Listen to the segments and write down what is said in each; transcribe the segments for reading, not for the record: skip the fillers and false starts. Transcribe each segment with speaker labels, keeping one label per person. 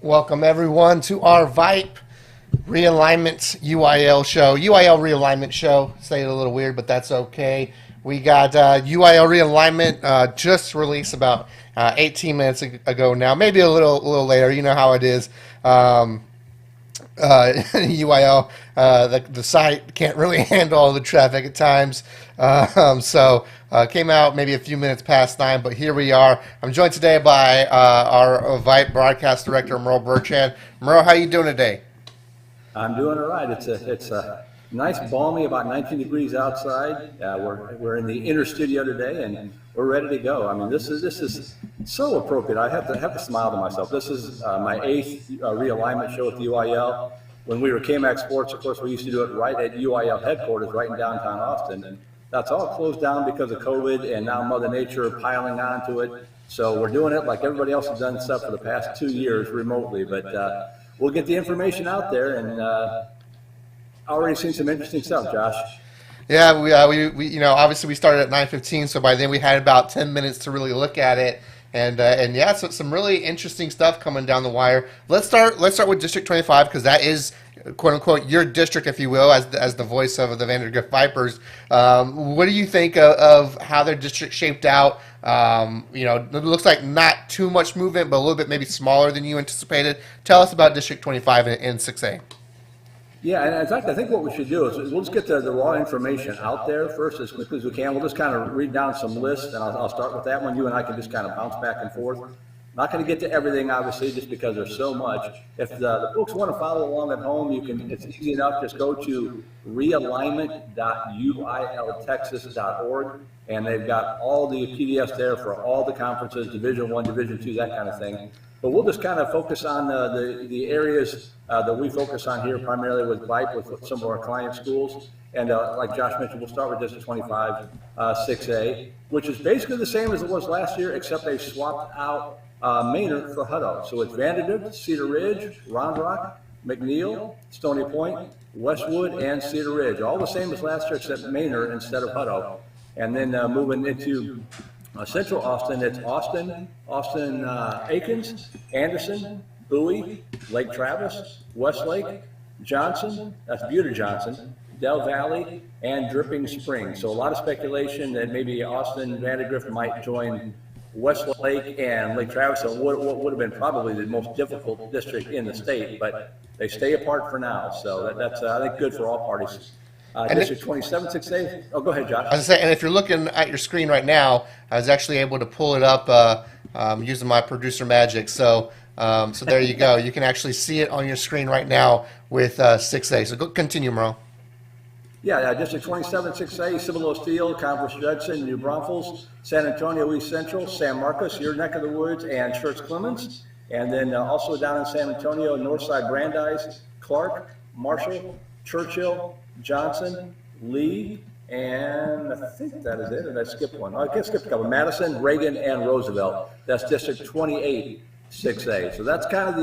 Speaker 1: Welcome everyone to our VYPE Realignment UIL show. UIL Realignment show. Say it a little weird, but that's okay. We got UIL Realignment just released about 18 minutes ago now, maybe a little later. You know how it is. UIL, the site can't really handle all the traffic at times. So came out maybe a few minutes past 9, but here we are. I'm joined today by our VYPE broadcast director, Merle Bertrand. Merle, how you doing today?
Speaker 2: I'm doing all right. It's a nice, balmy, about 19 degrees outside. We're in the inner studio today, and we're ready to go. I mean, this is so appropriate. I have to smile to myself. This is my 8th realignment show with UIL. When we were KMAX Sports, of course, we used to do it right at UIL headquarters, right in downtown Austin. And that's all closed down because of COVID, and now Mother Nature piling onto it. So we're doing it like everybody else has done stuff for the past 2 years remotely. But we'll get the information out there, and already seen some interesting stuff, Josh.
Speaker 1: Yeah, we obviously we started at 9:15, so by then we had about 10 minutes to really look at it, and yeah, so some really interesting stuff coming down the wire. Let's start with District 25 because that is quote unquote your district, if you will, as the voice of the Vandergrift Vipers. What do you think of how their district shaped out? It looks like not too much movement, but a little bit maybe smaller than you anticipated. Tell us about District 25 and 6A.
Speaker 2: Yeah, and in fact, I think what we should do is we'll just get the raw information out there first as quickly as we can. We'll just kind of read down some lists, and I'll start with that one. You and I can just kind of bounce back and forth. Not going to get to everything, obviously, just because there's so much. If the folks want to follow along at home, it's easy enough. Just go to realignment.uiltexas.org, and they've got all the PDFs there for all the conferences, Division I, Division II, that kind of thing. But we'll just kind of focus on the areas that we focus on here, primarily with VYPE, with some of our client schools. And like Josh mentioned, we'll start with District 25, 6A, which is basically the same as it was last year, except they swapped out Maynard for Hutto. So it's Vandergrift, Cedar Ridge, Round Rock, McNeil, Stony Point, Westwood, and Cedar Ridge. All the same as last year, except Maynard instead of Hutto. And then moving into Central Austin, it's Austin, Aikens, Anderson, Bowie, Lake Travis, Westlake, Johnson, that's Buda Johnson, Del Valley, and Dripping Springs. So a lot of speculation that maybe Austin Vandergrift might join Westlake and Lake Travis. So what would have been probably the most difficult district in the state, but they stay apart for now. So that's I think good for all parties. District 27, 6A. Oh, go ahead, Josh.
Speaker 1: I was saying, and if you're looking at your screen right now, I was actually able to pull it up using my producer magic. So there you go. You can actually see it on your screen right now with 6A. So go continue, Merle.
Speaker 2: Yeah, District 27, 6A, Cibolo Steel, Converse Judson, New Braunfels, San Antonio East Central, San Marcos, your neck of the woods, and Church Clemens. And then also down in San Antonio, Northside Brandeis, Clark, Marshall, Churchill, Johnson, Lee, and I think that is it. Or did I skip one? I can't skip a couple. Madison, Reagan, and Roosevelt. That's District 28, 6A. So that's kind of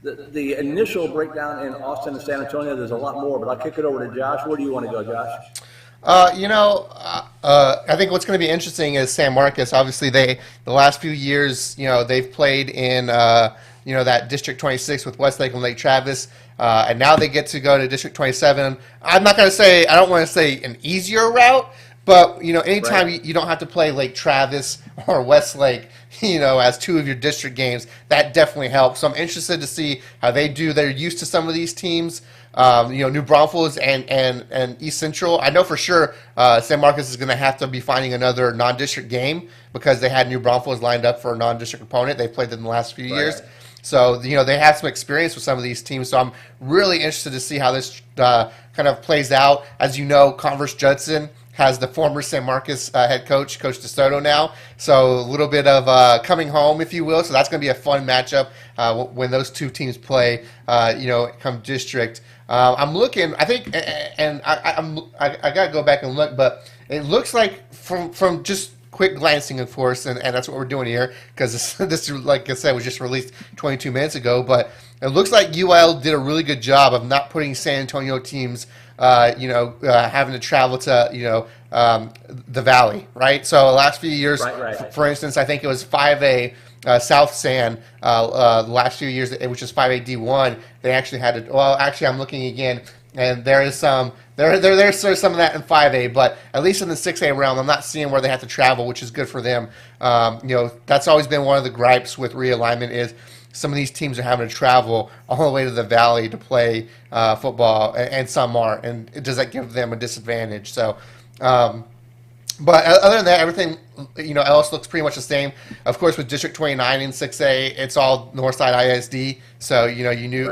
Speaker 2: the initial breakdown in Austin and San Antonio. There's a lot more, but I'll kick it over to Josh. Where do you want to go, Josh?
Speaker 1: I think what's going to be interesting is San Marcos. Obviously, the last few years, they've played in that District 26 with Westlake and Lake Travis, and now they get to go to District 27. I don't want to say an easier route, but anytime
Speaker 2: Right.
Speaker 1: you don't have to play Lake Travis or Westlake, as two of your district games, that definitely helps. So I'm interested to see how they do. They're used to some of these teams. New Braunfels and East Central. I know for sure San Marcos is going to have to be finding another non-district game because they had New Braunfels lined up for a non-district opponent. They played them in the last few years. So, they have some experience with some of these teams. So I'm really interested to see how this kind of plays out. As you know, Converse Judson has the former San Marcos head coach, Coach DeSoto now. So a little bit of coming home, if you will. So that's going to be a fun matchup when those two teams play, come district. I'm looking, I think, and I got to go back and look, but it looks like from just quick glancing, of course, and that's what we're doing here because this, like I said, was just released 22 minutes ago. But it looks like UIL did a really good job of not putting San Antonio teams, having to travel to, the Valley, right? So the last few years,
Speaker 2: Right.
Speaker 1: for instance, I think it was 5A South San the last few years, which is 5A D1. They actually had to. Well, actually, I'm looking again, and there is some. There's some of that in 5A, but at least in the 6A realm, I'm not seeing where they have to travel, which is good for them. That's always been one of the gripes with realignment is some of these teams are having to travel all the way to the valley to play football, and some aren't. And does that give them a disadvantage? So, but other than that, everything else looks pretty much the same. Of course, with District 29 and 6A, it's all Northside ISD. So you knew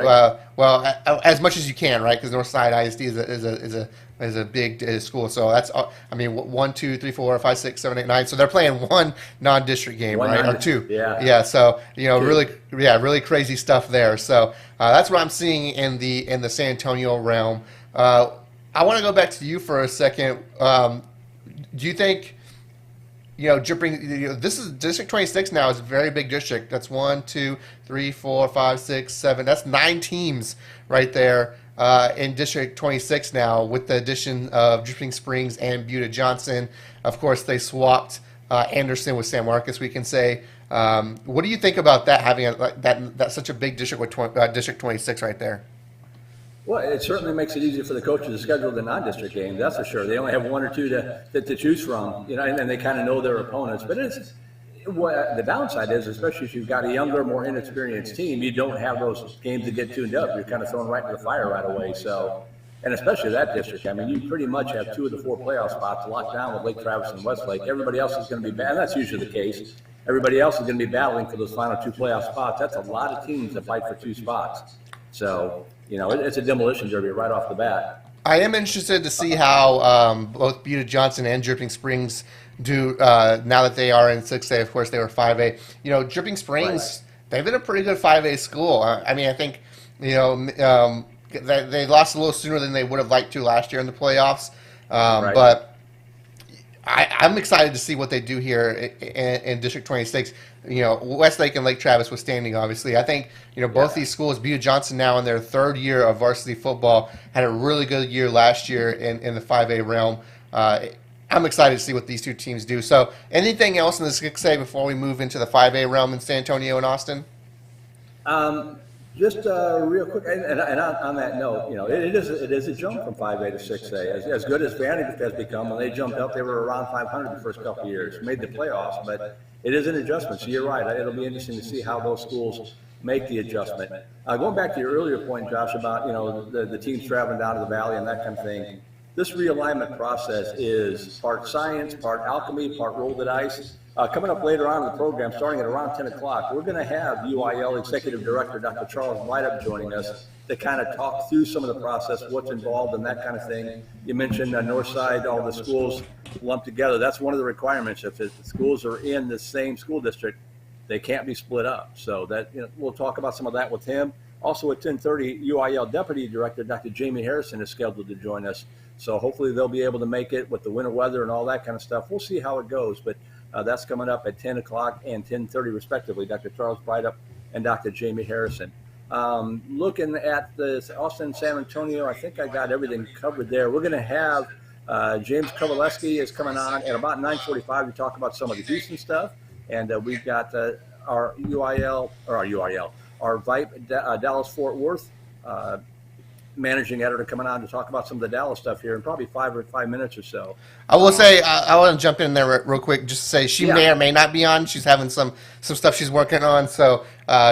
Speaker 1: well as much as you can, right? Because Northside ISD is a big school. So that's 1, 2, 3, 4, 5, 6, 7, 8, 9. So they're playing one non-district game, right? Or two. Yeah. So really crazy stuff there. So that's what I'm seeing in the San Antonio realm. I want to go back to you for a second. Do you think, this is District 26 now is a very big district. That's 1, 2, 3, 4, 5, 6, 7. That's 9 teams right there in District 26 now with the addition of Dripping Springs and Buda Johnson. Of course, they swapped Anderson with San Marcos, we can say. What do you think about that, having that such a big district with District 26 right there?
Speaker 2: Well, it certainly makes it easier for the coaches to schedule the non-district games. That's for sure. They only have 1 or 2 to choose from, and they kind of know their opponents. But the downside is, especially if you've got a younger, more inexperienced team, you don't have those games to get tuned up. You're kind of thrown right into the fire right away. So, and especially that district, you pretty much have 2 of the 4 playoff spots locked down with Lake Travis and Westlake. Everybody else is going to be, and that's usually the case. Everybody else is going to be battling for those final 2 playoff spots. That's a lot of teams that fight for 2 spots. So, it's a demolition derby right off the bat.
Speaker 1: I am interested to see how both Buda Johnson and Dripping Springs do now that they are in 6A. Of course, they were 5A. Dripping Springs, they've been a pretty good 5A school. I think, they lost a little sooner than they would have liked to last year in the playoffs. But I'm excited to see what they do here in District 26. Westlake and Lake Travis withstanding, obviously. I think, both these schools, Buda Johnson now in their 3rd year of varsity football, had a really good year last year in the 5A realm. I'm excited to see what these 2 teams do. So anything else in the 6A before we move into the 5A realm in San Antonio and Austin?
Speaker 2: Just real quick, and on that note, it is a jump from 5A to 6A. As good as Vantage has become, when they jumped up, they were around 500 the first couple of years, made the playoffs, but it is an adjustment. So you're right. It'll be interesting to see how those schools make the adjustment. Going back to your earlier point, Josh, about the teams traveling down to the valley and that kind of thing. This realignment process is part science, part alchemy, part roll the dice. Coming up later on in the program, starting at around 10 o'clock, we're going to have UIL Executive Director Dr. Charles Whiteup joining us to kind of talk through some of the process, what's involved and that kind of thing. You mentioned Northside, all the schools lumped together. That's one of the requirements. If the schools are in the same school district, they can't be split up. So that we'll talk about some of that with him. Also at 10:30, UIL Deputy Director Dr. Jamie Harrison is scheduled to join us. So hopefully they'll be able to make it with the winter weather and all that kind of stuff. We'll see how it goes, but that's coming up at 10 o'clock and 10:30 respectively, Dr. Charles Whiteup and Dr. Jamie Harrison. Looking at the Austin, San Antonio, I think I got everything covered there. We're going to have James Kovaleski is coming on at about 9:45 to talk about some of the Houston stuff. And we've got our VYPE Dallas-Fort Worth managing editor coming on to talk about some of the Dallas stuff here in probably 5 minutes or so.
Speaker 1: I will say, I want to jump in there real quick just to say she may or may not be on. She's having some stuff she's working on. So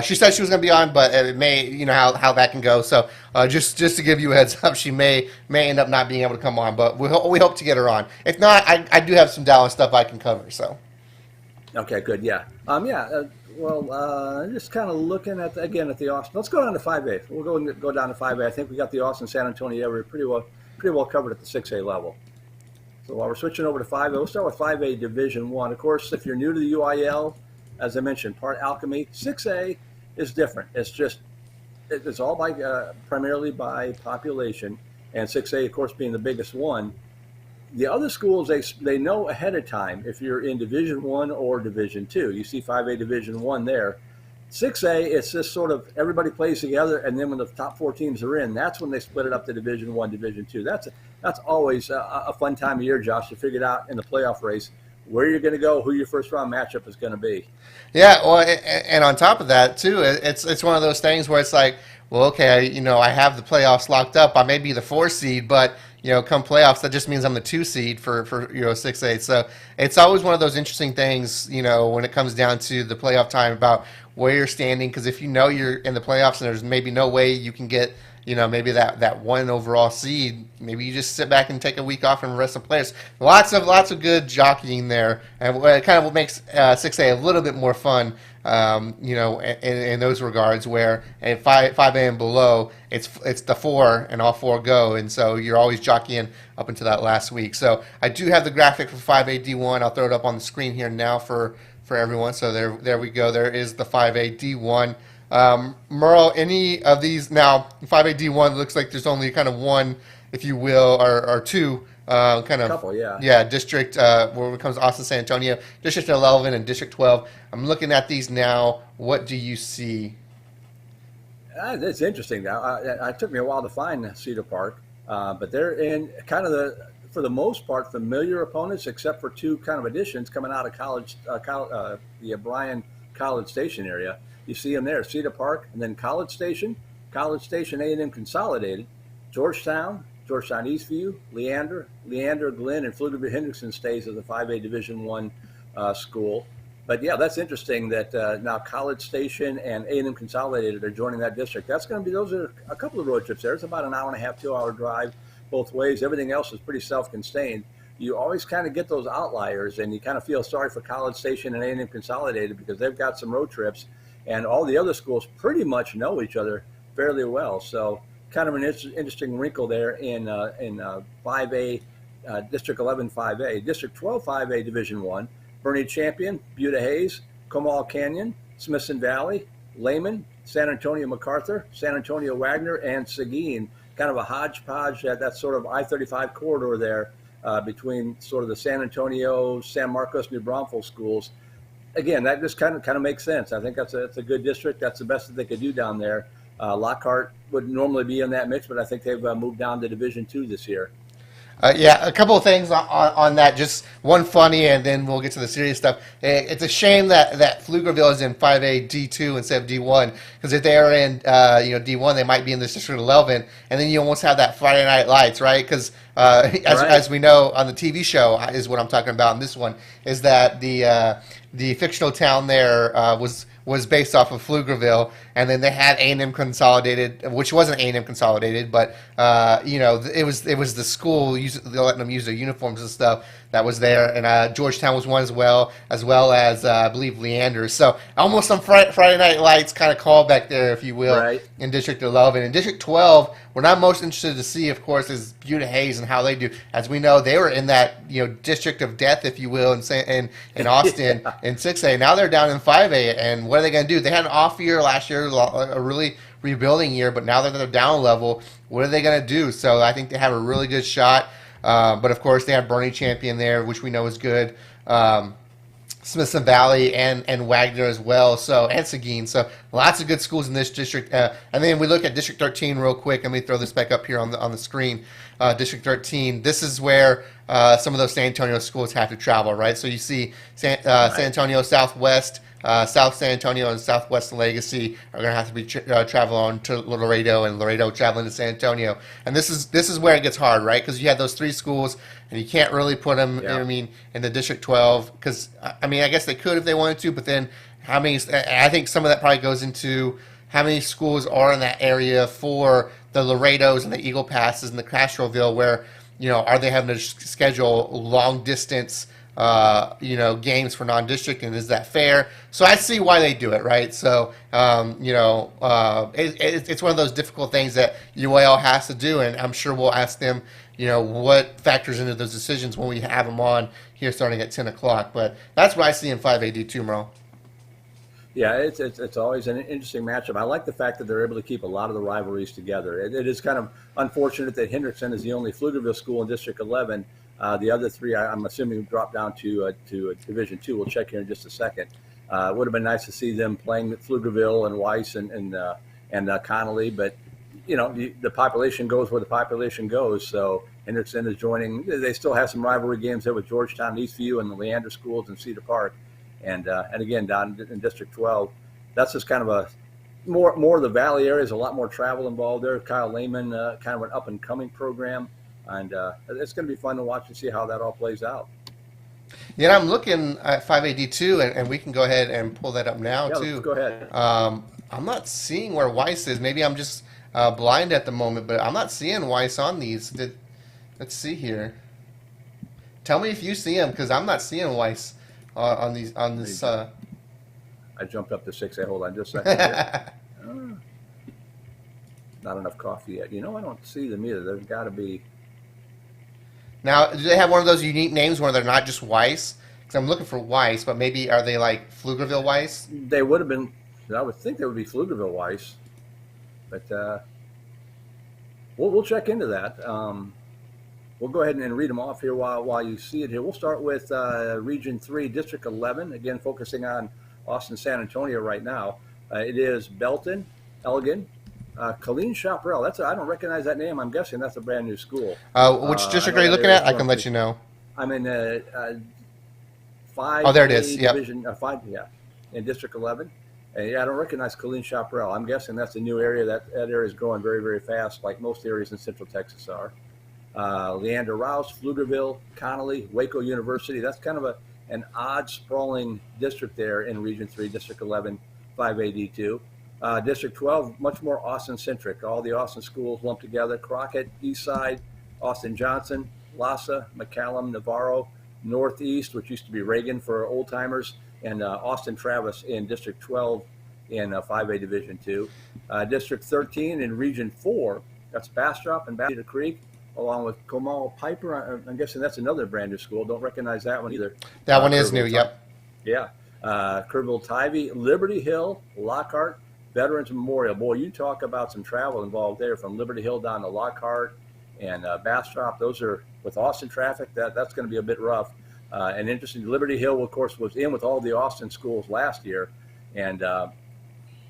Speaker 1: she said she was going to be on, but it may, how that can go. So just to give you a heads up, she may end up not being able to come on, but we hope to get her on. If not, I do have some Dallas stuff I can cover. So.
Speaker 2: Okay, good. Yeah. Just kind of looking at the Austin. Let's go down to 5A. We'll go down to 5A. I think we got the Austin San Antonio area pretty well covered at the 6A level. So while we're switching over to 5A, we'll start with 5A Division 1. Of course, if you're new to the UIL, as I mentioned, part alchemy. 6A is different. It's all primarily by population, and 6A, of course, being the biggest one. The other schools, they know ahead of time if you're in Division 1 or Division 2. You see 5A Division 1 there. 6A, it's just sort of everybody plays together, and then when the top 4 teams are in, that's when they split it up to Division 1, Division 2. That's always a fun time of year, Josh, to figure it out in the playoff race where you're going to go, who your first round matchup is going to be.
Speaker 1: Yeah, well, and on top of that too, it's one of those things where it's like, well, okay, I have the playoffs locked up. I may be the 4 seed, but come playoffs, that just means I'm the 2 seed for 6A. So it's always one of those interesting things, when it comes down to the playoff time about where you're standing. Because if you're in the playoffs and there's maybe no way you can get maybe that one overall seed, maybe you just sit back and take a week off and rest the players. Lots of good jockeying there, and it kind of what makes 6A a little bit more fun, in those regards. Where at 5A and below, it's the 4 and all 4 go, and so you're always jockeying up until that last week. So I do have the graphic for 5A D1. I'll throw it up on the screen here now for everyone. So there we go. There is the 5A D1. Merle, any of these now 5A D1 looks like there's only kind of one, if you will, or two kind of
Speaker 2: couple, yeah.
Speaker 1: district where it comes to Austin, San Antonio, District 11 and District 12. I'm looking at these now. What do you see?
Speaker 2: It's interesting. Now, it took me a while to find Cedar Park, but they're in kind of for the most part, familiar opponents, except for 2 kind of additions coming out of the Bryan College Station area. You see them there, Cedar Park, and then College Station A&M Consolidated, Georgetown Eastview, Leander, Glenn, and Pflugerville-Hendrickson stays as a 5A Division I school. But yeah, that's interesting that now College Station and A&M Consolidated are joining that district. Those are a couple of road trips there. It's about an hour and a half, 2-hour drive both ways. Everything else is pretty self-contained. You always kind of get those outliers, and you kind of feel sorry for College Station and A&M Consolidated because they've got some road trips, and all the other schools pretty much know each other fairly well. So kind of an interesting wrinkle there in 5A, District 11 5A. District 12 5A Division I, Bernie Champion, Buda Hayes, Comal Canyon, Smithson Valley, Lehman, San Antonio MacArthur, San Antonio Wagner, and Seguin. Kind of a hodgepodge, that sort of I-35 corridor there between sort of the San Antonio, San Marcos, New Braunfels schools. Again, that just kind of makes sense. I think that's a good district. That's the best that they could do down there. Lockhart would normally be in that mix, but I think they've moved down to Division II this year.
Speaker 1: Yeah, a couple of things on that. Just one funny, and then we'll get to the serious stuff. It's a shame that Pflugerville is in 5A D2 instead of D1, because if they are in D1, they might be in this District 11, and then you almost have that Friday Night Lights, right? Because as we know on the TV show, is what I'm talking about in this one, is that the fictional town there was based off of Pflugerville, and then they had A&M Consolidated, which wasn't A&M Consolidated, but it was the school letting them use their uniforms and stuff that was there, and Georgetown was one as well as I believe Leander. So almost some Friday Night Lights kind of callback there, if you will,
Speaker 2: right,
Speaker 1: in District 11. In District 12, we're not most interested to see, of course, is Buda Hayes and how they do. As we know, they were in that District of Death, if you will, in Austin in 6A. Now they're down in 5A, and what are they going to do? They had an off year last year, a really rebuilding year, but now that they're down a level, what are they going to do? So I think they have a really good shot. But of course, they have Bernie Champion there, which we know is good. Smithson Valley and Wagner as well. And Seguin. So lots of good schools in this district. And then we look at District 13 real quick. Let me throw this back up here on the screen. District 13. This is where some of those San Antonio schools have to travel, right? So you see San Antonio Southwest. South San Antonio and Southwest Legacy are going to have to be travel on to Laredo, and Laredo traveling to San Antonio. And this is where it gets hard, right? Because you have those 3 schools, and you can't really put them, in the District 12. Because I guess they could if they wanted to, but then how many? I think some of that probably goes into how many schools are in that area for the Laredos and the Eagle Passes and the Castroville, where are they having to schedule long distance? Games for non-district, and is that fair? So I see why they do it, right? So, it's one of those difficult things that UIL has to do, and I'm sure we'll ask them, what factors into those decisions when we have them on here starting at 10 o'clock. But that's what I see in 5AD2, Merle.
Speaker 2: Yeah, it's always an interesting matchup. I like the fact that they're able to keep a lot of the rivalries together. It is kind of unfortunate that Hendrickson is the only Pflugerville school in District 11. The other 3, I'm assuming, dropped down to Division II. We'll check here in just a second. It would have been nice to see them playing at Pflugerville and Weiss and Connolly, but the population goes where the population goes. So Henderson is joining. They still have some rivalry games there with Georgetown, Eastview, and the Leander schools in Cedar Park. And again, down in District 12, that's just kind of a more of the Valley areas, a lot more travel involved there. Kyle Lehman, kind of an up-and-coming program. And it's going to be fun to watch and see how that all plays out.
Speaker 1: Yeah, I'm looking at 5AD2, and we can go ahead and pull that up now, too.
Speaker 2: Let's go ahead.
Speaker 1: I'm not seeing where Weiss is. Maybe I'm just blind at the moment, but I'm not seeing Weiss on these. Let's see here. Tell me if you see him, because I'm not seeing Weiss on these. On this.
Speaker 2: I jumped up to 6A. Hold on just a second. Not enough coffee yet. I don't see them either. There's got to be.
Speaker 1: Now, do they have one of those unique names where they're not just Weiss? Because I'm looking for Weiss, but maybe are they like Pflugerville Weiss?
Speaker 2: They would have been. I would think they would be Pflugerville Weiss, but we'll check into that. We'll go ahead and read them off here while you see it here. We'll start with Region 3, District 11, again focusing on Austin, San Antonio right now. It is Belton, Elgin, Colleen Chaparral. I don't recognize that name. I'm guessing that's a brand new school.
Speaker 1: Which district are you looking at? I can let you know.
Speaker 2: I'm in 5.
Speaker 1: Oh, there it is. Yep.
Speaker 2: Division 5, in District 11. I don't recognize Colleen Chaparral. I'm guessing that's a new area. That area is growing very, very fast, like most areas in Central Texas are. Leander Rouse, Pflugerville, Connolly, Waco University. That's kind of an odd, sprawling district there in Region 3, District 11, 5AD2. District 12, much more Austin-centric. All the Austin schools lumped together. Crockett, Eastside, Austin Johnson, Lassa, McCallum, Navarro, Northeast, which used to be Reagan for old-timers, and Austin Travis in District 12 in 5A Division 2. District 13 in Region 4, that's Bastrop and Cedar Creek, along with Comal Piper. I'm guessing that's another brand new school. Don't recognize that one either.
Speaker 1: That one is new, yep.
Speaker 2: Yeah. Kerrville Tivy, Liberty Hill, Lockhart, Veterans Memorial. Boy, you talk about some travel involved there from Liberty Hill down to Lockhart and Bastrop. Those are, with Austin traffic, that's going to be a bit rough. And interesting, Liberty Hill, of course, was in with all the Austin schools last year and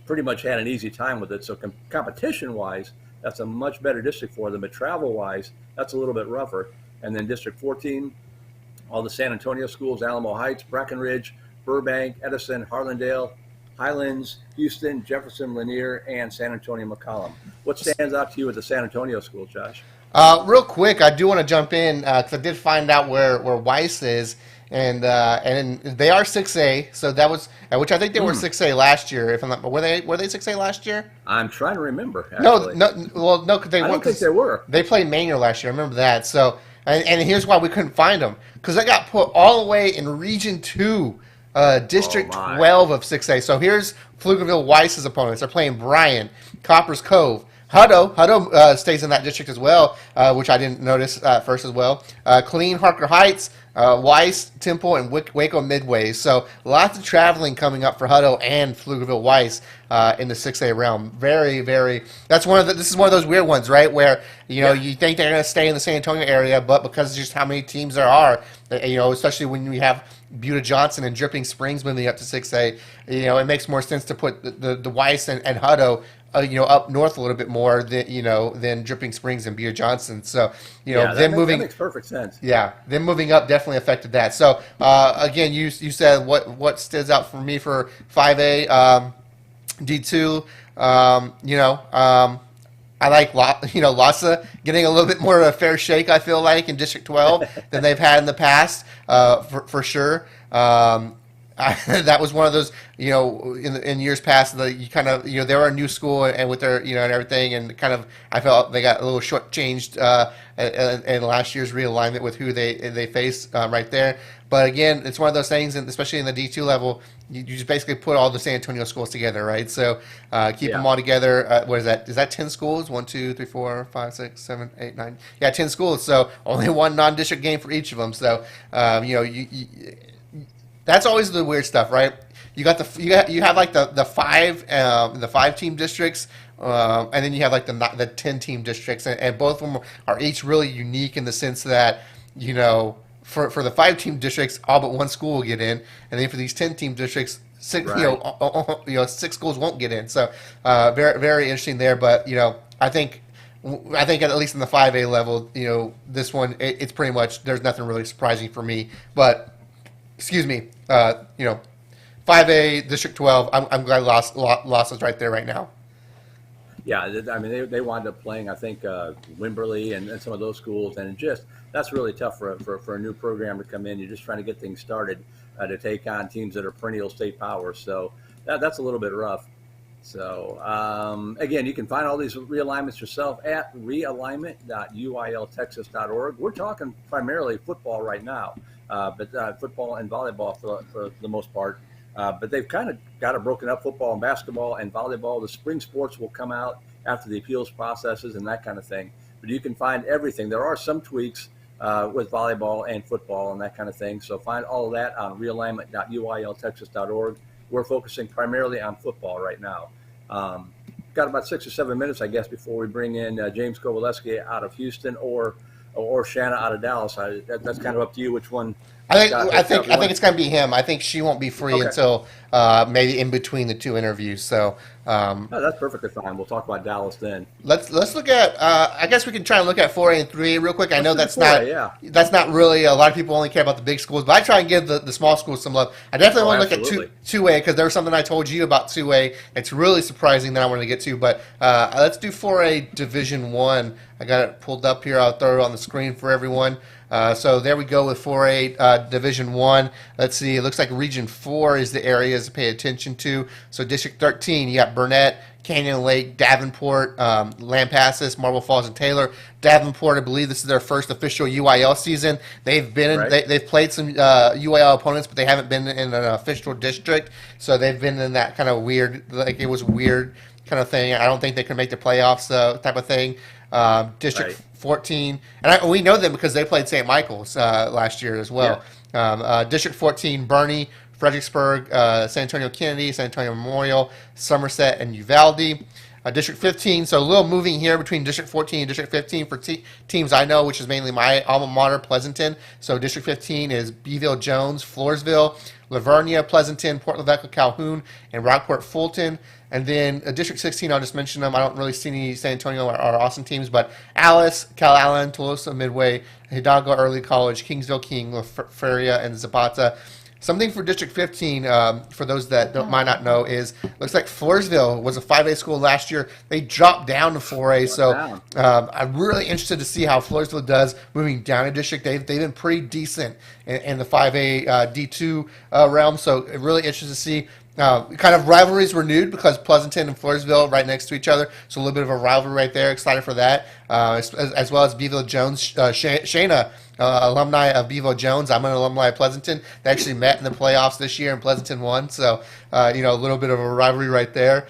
Speaker 2: pretty much had an easy time with it. So competition-wise, that's a much better district for them. But travel-wise, that's a little bit rougher. And then District 14, all the San Antonio schools, Alamo Heights, Breckenridge, Burbank, Edison, Harlandale, Highlands, Houston, Jefferson, Lanier, and San Antonio McCollum. What stands out to you with the San Antonio school, Josh?
Speaker 1: Real quick, I do want to jump in because I did find out where Weiss is, and they are 6A. So that was, which I think they were 6A last year. If I'm not, were they 6A last year?
Speaker 2: I'm trying to remember. Actually.
Speaker 1: No, because they weren't.
Speaker 2: I don't think they were.
Speaker 1: They played Manual last year. I remember that. So, and here's why we couldn't find them, because they got put all the way in Region 2. District 12 of 6A. So here's Pflugerville Weiss's opponents. They're playing Bryan, Coppers Cove. Hutto stays in that district as well, which I didn't notice first as well. Killeen, Harker Heights, Weiss, Temple, and Waco Midway. So lots of traveling coming up for Hutto and Pflugerville Weiss in the 6A realm. Very, very. This is one of those weird ones, right? Where you think they're going to stay in the San Antonio area, but because of just how many teams there are, especially when you have Buda Johnson and Dripping Springs moving up to 6A, it makes more sense to put the Weiss and Hutto up north a little bit more than Dripping Springs and Buda Johnson. So that makes perfect sense. Yeah, them moving up definitely affected that. So again, you said what stands out for me for 5A, D2. I like Lassa getting a little bit more of a fair shake, I feel like, in District 12 than they've had in the past, for sure. That was one of those, in years past, you kind of, they were a new school and with their, and everything, and kind of, I felt they got a little shortchanged in last year's realignment with who they faced right there. But again, it's one of those things, and especially in the D2 level, you just basically put all the San Antonio schools together, right? So keep them all together. What is that? Is that 10 schools? 1, 2, 3, 4, 5, 6, 7, 8, 9. Yeah, 10 schools. So only one non-district game for each of them. So that's always the weird stuff, right? You have like the 5 team districts, and then you have like the 10 team districts, and both of them are each really unique in the sense that for the 5 team districts, all but one school will get in, and then for these 10 team districts, 6 6 schools won't get in. So very very interesting there. But I think I think at least in the 5A level, this one, it's pretty much, there's nothing really surprising for me. But, excuse me, 5A, District 12, I'm glad lost is right there right now.
Speaker 2: Yeah, I mean, they wound up playing, I think, Wimberley and some of those schools, and that's really tough for a new program to come in. You're just trying to get things started to take on teams that are perennial state power. So that's a little bit rough. So again, you can find all these realignments yourself at realignment.uiltexas.org. We're talking primarily football right now, but football and volleyball for the most part. But they've kind of got it broken up, football and basketball and volleyball. The spring sports will come out after the appeals processes and that kind of thing. But you can find everything. There are some tweaks with volleyball and football and that kind of thing. So find all of that on realignment.uiltexas.org. We're focusing primarily on football right now. Got about 6 or 7 minutes, I guess, before we bring in James Kowaleski out of Houston or Shanna out of Dallas. That's kind of up to you which one.
Speaker 1: I think it's going to be him. I think she won't be free until maybe in between the two interviews. So
Speaker 2: that's perfectly fine. We'll talk about Dallas then.
Speaker 1: Let's look at. I guess we can try and look at 4A and 3A real quick. I know that's not really, a lot of people only care about the big schools, but I try and give the small schools some love. I definitely want to look at 2A because there was something I told you about 2A. It's really surprising that I wanted to get to, but let's do 4A Division 1. I got it pulled up here. I'll throw it on the screen for everyone. So there we go with 4A Division 1. Let's see. It looks like Region 4 is the areas to pay attention to. So District 13, you got Burnett, Canyon Lake, Davenport, Lampasas, Marble Falls, and Taylor. Davenport, I believe this is their first official UIL season. They've been they've played some UIL opponents, but they haven't been in an official district. So they've been in that kind of weird, like it was weird kind of thing. I don't think they can make the playoffs type of thing. District 14, and we know them because they played St. Michael's last year as well. Yeah. District 14, Bernie, Fredericksburg, San Antonio Kennedy, San Antonio Memorial, Somerset, and Uvalde. District 15, so a little moving here between District 14 and District 15 for teams I know, which is mainly my alma mater, Pleasanton. So District 15 is Beeville, Jones, Floresville, Lavernia, Pleasanton, Port Lavaca, Calhoun, and Rockport, Fulton. And then District 16, I'll just mention them. I don't really see any San Antonio or Austin teams, but Alice, Cal Allen, Tolosa Midway, Hidalgo Early College, Kingsville King, La Feria, and Zapata. Something for District 15, for those that might not know, is looks like Floresville was a 5A school last year. They dropped down to 4A, so I'm really interested to see how Floresville does moving down a district. They've been pretty decent in the 5A D2 realm, so really interested to see. Kind of rivalries renewed because Pleasanton and Floresville right next to each other, so a little bit of a rivalry right there. Excited for that, as well as Beeville Jones, Shayna, alumni of Beeville Jones. I'm an alumni of Pleasanton. They actually met in the playoffs this year, and Pleasanton won. So a little bit of a rivalry right there.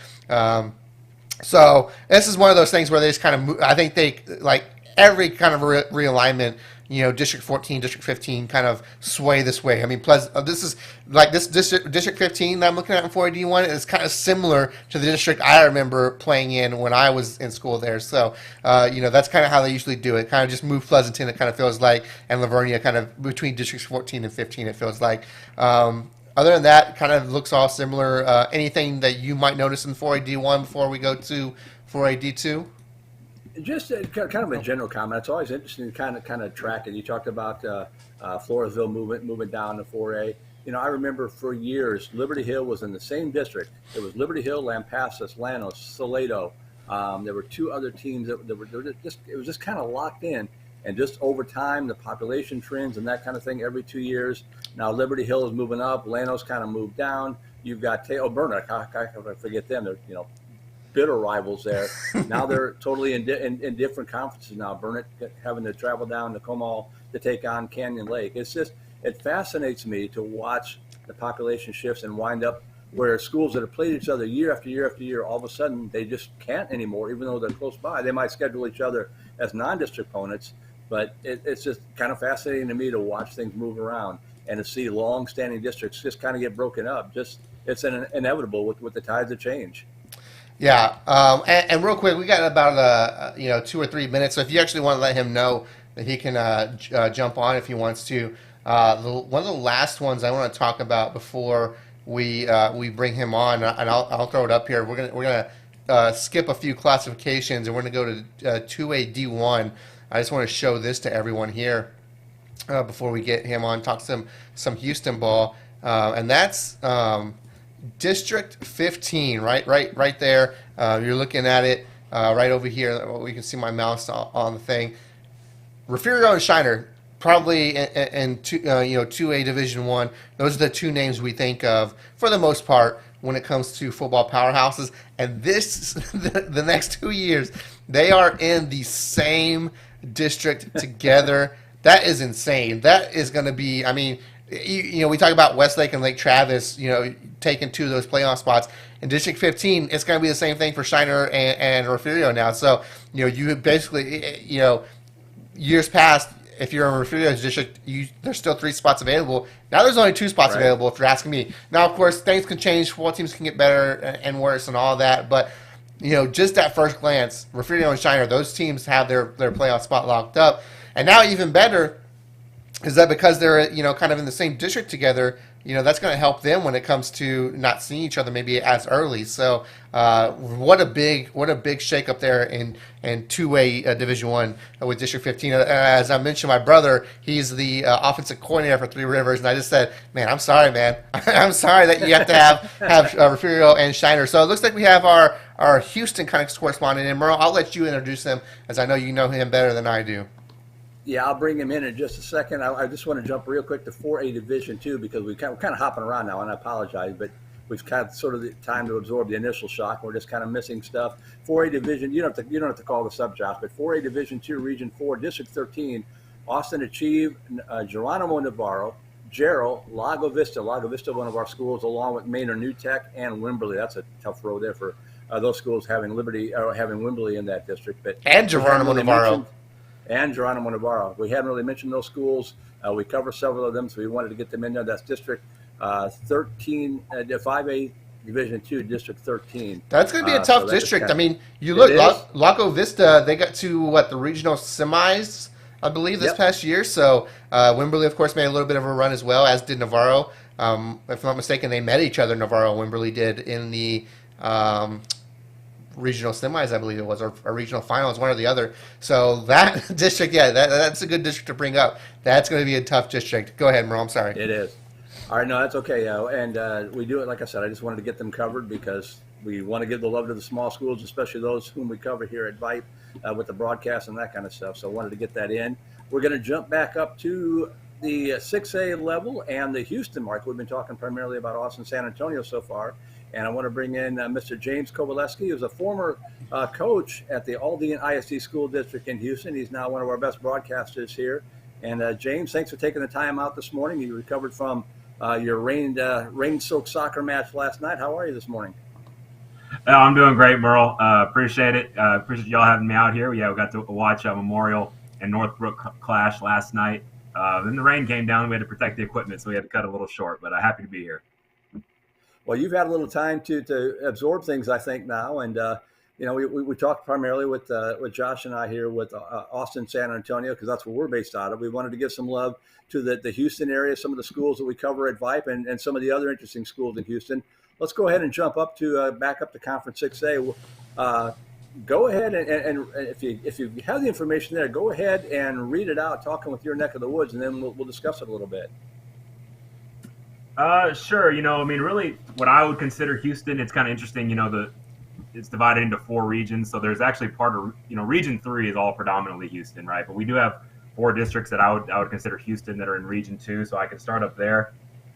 Speaker 1: So this is one of those things where they just kind of move. I think they like every kind of realignment. District 14, District 15 kind of sway this way. I mean, this is like this District 15 that I'm looking at in 4D1 is kind of similar to the district I remember playing in when I was in school there. So, that's kind of how they usually do it. Kind of just move Pleasanton, it kind of feels like, and Lavernia kind of between Districts 14 and 15, it feels like. Other than that, kind of looks all similar. Anything that you might notice in 4AD1 before we go to 4AD2?
Speaker 2: Just kind of a general comment. It's always interesting to kind of track it. You talked about Floresville moving down to 4A. I remember for years Liberty Hill was in the same district. It was Liberty Hill, Lampasas, Llanos, Salado. There were two other teams that were just. It was just kind of locked in, and just over time, the population trends and that kind of thing every 2 years. Now Liberty Hill is moving up. Llanos kind of moved down. You've got Burnett. I forget them. They're bitter rivals there. Now they're totally in different conferences now. Burnett having to travel down to Comal to take on Canyon Lake. It fascinates me to watch the population shifts and wind up where schools that have played each other year after year after year, all of a sudden they just can't anymore, even though they're close by. They might schedule each other as non-district opponents, but it's just kind of fascinating to me to watch things move around and to see long-standing districts just kind of get broken up. It's inevitable with the tides of change.
Speaker 1: Yeah, and real quick, we got about 2 or 3 minutes. So if you actually want to let him know that he can jump on if he wants to. One of the last ones I want to talk about before we bring him on, and I'll throw it up here. We're gonna skip a few classifications, and we're going to go to 2A D1. I just want to show this to everyone here before we get him on, talk some Houston ball, and that's District 15, right there. You're looking at it right over here. We can see my mouse on the thing. Refugio and Shiner, probably in 2A Division One. Those are the two names we think of for the most part when it comes to football powerhouses. And this, the next 2 years, they are in the same district together. That is insane. That is going to be, I mean, we talk about Westlake and Lake Travis, taking two of those playoff spots. In District 15, it's going to be the same thing for Shiner and Refugio now. So, you basically, years past, if you're in Refugio's district, there's still 3 spots available. Now there's only 2 spots available, if you're asking me. Now, of course, things can change. Football teams can get better and worse and all that. But, just at first glance, Refugio and Shiner, those teams have their playoff spot locked up. And now even better is that because they're, kind of in the same district together, that's going to help them when it comes to not seeing each other maybe as early. So what a big shakeup there in 2A Division One with District 15. As I mentioned, my brother, he's the offensive coordinator for Three Rivers, and I just said, man, I'm sorry, man. I'm sorry that you have to have Refugio and Shiner. So it looks like we have our Houston kind of correspondent. And Merle, I'll let you introduce him, as I know you know him better than I do.
Speaker 2: Yeah, I'll bring him in just a second. I just want to jump real quick to 4A Division 2 because we're kind of hopping around now, and I apologize, but we've had sort of the time to absorb the initial shock. We're just kind of missing stuff. 4A Division, you don't have to call the subjobs, but 4A Division 2, Region 4, District 13, Austin Achieve, Geronimo Navarro, Gerald, Lago Vista, one of our schools, along with Maynard New Tech and Wimberley. That's a tough road there for those schools having Wimberley in that district. But
Speaker 1: and Geronimo Navarro.
Speaker 2: And Geronimo Navarro. We hadn't really mentioned those schools. We cover several of them, so we wanted to get them in there. That's District 13, 5A Division 2, District 13.
Speaker 1: That's going to be a tough district. I mean, you look, Lago Vista, they got to, the regional semis, I believe, this past year. So Wimberley, of course, made a little bit of a run as well, as did Navarro. If I'm not mistaken, they met each other, Navarro and Wimberley did, in the regional semis, I believe it was, or regional finals, one or the other. So that district, that's a good district to bring up. That's going to be a tough district. Go ahead, Merle. I'm sorry.
Speaker 2: It is. All right, no, that's okay. And we do it, like I said, I just wanted to get them covered because we want to give the love to the small schools, especially those whom we cover here at VYPE with the broadcast and that kind of stuff. So I wanted to get that in. We're going to jump back up to the 6A level and the Houston market. We've been talking primarily about Austin, San Antonio so far. And I want to bring in Mr. James Kowaleski, who's a former coach at the Aldine ISD School District in Houston. He's now one of our best broadcasters here. And James, thanks for taking the time out this morning. You recovered from your rain-soaked soccer match last night. How are you this morning?
Speaker 3: I'm doing great, Merle. Appreciate it. Appreciate y'all having me out here. Yeah, we got to watch Memorial and Northbrook clash last night. Then the rain came down. We had to protect the equipment, so we had to cut a little short. But happy to be here.
Speaker 2: Well, you've had a little time to absorb things, I think, now. And, we talked primarily with Josh and I here with Austin, San Antonio, because that's where we're based out of. We wanted to give some love to the Houston area, some of the schools that we cover at VYPE and some of the other interesting schools in Houston. Let's go ahead and jump up to back up to Conference 6A. Go ahead and if you have the information there, go ahead and read it out, talking with your neck of the woods, and then we'll discuss it a little bit.
Speaker 3: Sure. Really what I would consider Houston, it's kind of interesting, it's divided into 4 regions. So there's actually part of, Region 3 is all predominantly Houston, right? But we do have 4 districts that I would consider Houston that are in Region 2. So I can start up there.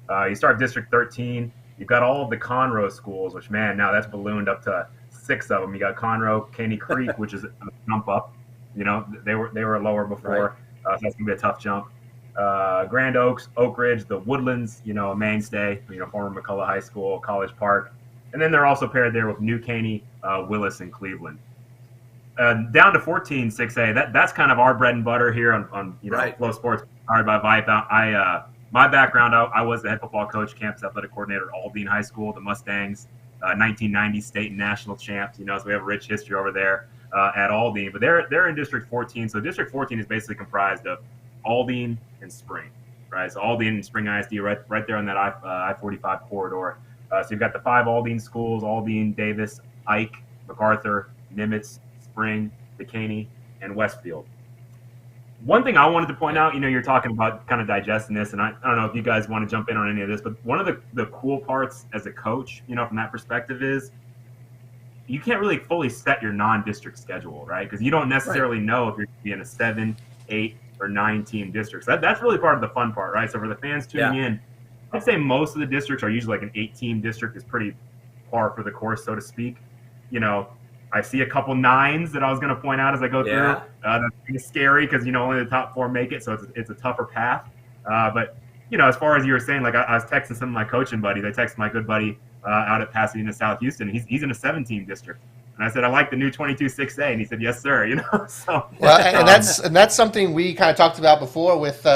Speaker 3: You start District 13. You've got all of the Conroe schools, which, man, now that's ballooned up to 6 of them. You got Conroe, Caney Creek, which is a jump up. They were lower before, right. So that's going to be a tough jump. Grand Oaks, Oak Ridge, the Woodlands, a mainstay, former McCullough High School, College Park. And then they're also paired there with New Caney, Willis, and Cleveland. Down to 14, 6A, that's kind of our bread and butter here on
Speaker 2: right.
Speaker 3: Flow Sports, powered by VYPE. My background, I was the head football coach, campus athletic coordinator at Aldine High School, the Mustangs, 1990 state and national champs, so we have a rich history over there at Aldine. But they're in District 14, so District 14 is basically comprised of Aldine and Spring, right? So Aldine and Spring ISD right there on that I-45 corridor. So you've got the 5 Aldine schools, Aldine, Davis, Ike, MacArthur, Nimitz, Spring, Dekaney, and Westfield. One thing I wanted to point out, you're talking about kind of digesting this, and I don't know if you guys want to jump in on any of this, but one of the cool parts as a coach, from that perspective is you can't really fully set your non-district schedule, right? Because you don't necessarily know if you're going to be in a 7, 8, or 9 team district. So that's really part of the fun part, right? So for the fans tuning in, I'd say most of the districts are usually like an 8-team district is pretty par for the course, so to speak. I see a couple 9s that I was going to point out as I go through. That's kind of scary because, only the top 4 make it, so it's a tougher path. But, as far as you were saying, like I was texting some of my coaching buddies. I texted my good buddy out at Pasadena, South Houston. He's in a 7-team district. And I said, I like the new 22-6A. And he said, yes, sir. So,
Speaker 1: well, and that's something we kind of talked about before with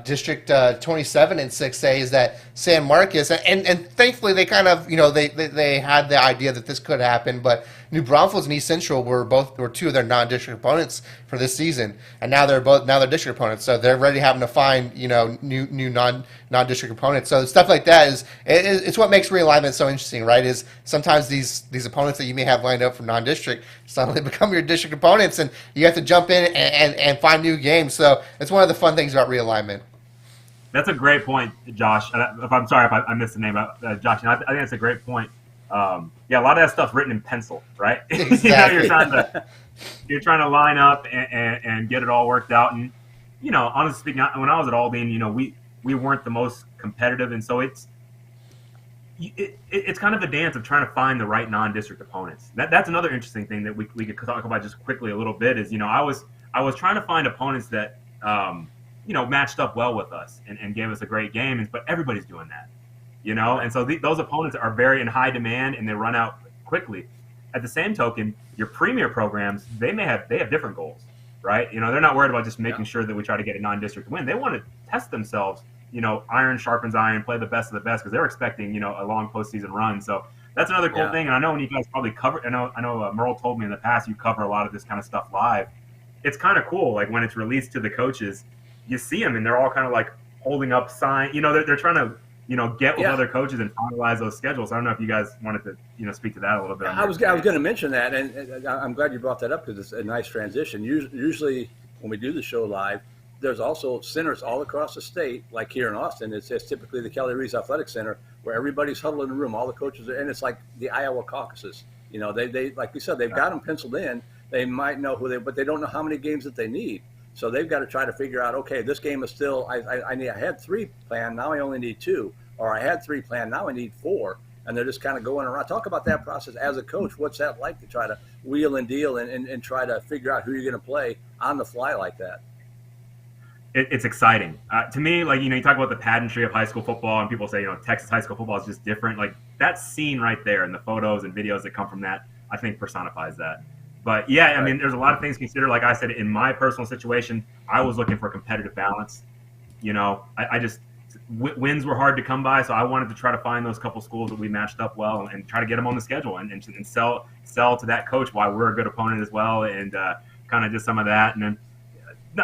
Speaker 1: District 27 and 6A is that San Marcos, and thankfully they kind of, they had the idea that this could happen, but New Braunfels and East Central were 2 of their non-district opponents for this season, and now they're district opponents, so they're already having to find new non-district opponents. So stuff like that it's what makes realignment so interesting, right? Is sometimes these opponents that you may have lined up for non-district suddenly become your district opponents, and you have to jump in and find new games. So it's one of the fun things about realignment.
Speaker 3: That's a great point, Josh. I'm sorry if I missed the name, Josh. I think that's a great point. A lot of that stuff's written in pencil, right?
Speaker 1: Exactly.
Speaker 3: you're trying to line up and get it all worked out. And honestly speaking, when I was at Aldine, we weren't the most competitive, and so it's kind of a dance of trying to find the right non-district opponents. That's another interesting thing that we could talk about just quickly a little bit. Is I was trying to find opponents that matched up well with us and gave us a great game, but everybody's doing that. And so those opponents are very in high demand and they run out quickly. At the same token, your premier programs, they have different goals, right? They're not worried about just making sure that we try to get a non-district win. They want to test themselves, iron sharpens iron, play the best of the best, because they're expecting, a long postseason run. So that's another cool thing. And I know when you guys probably cover, I know Merle told me in the past, you cover a lot of this kind of stuff live. It's kind of cool. Like when it's released to the coaches, you see them and they're all kind of like holding up sign, they're trying to, get with other coaches and finalize those schedules. I don't know if you guys wanted to, speak to that a little bit.
Speaker 2: I was going to mention that, and I'm glad you brought that up because it's a nice transition. Usually when we do the show live, there's also centers all across the state, like here in Austin. It's typically the Kelly Reese Athletic Center where everybody's huddled in the room, all the coaches are, and it's like the Iowa caucuses. They like we said, they've got them penciled in. They might know but they don't know how many games that they need. So they've got to try to figure out, okay, this game is still, I had 3 planned, now I only need 2. Or I had 3 planned, now I need 4. And they're just kind of going around. Talk about that process as a coach. What's that like to try to wheel and deal and try to figure out who you're going to play on the fly like that?
Speaker 3: It's exciting. To me, like, you talk about the pageantry of high school football and people say, Texas high school football is just different. Like that scene right there and the photos and videos that come from that, I think personifies that. But I mean, there's a lot of things to consider. Like I said, in my personal situation, I was looking for competitive balance. I just wins were hard to come by, so I wanted to try to find those couple schools that we matched up well and try to get them on the schedule and sell to that coach why we're a good opponent as well, and kind of just some of that. And then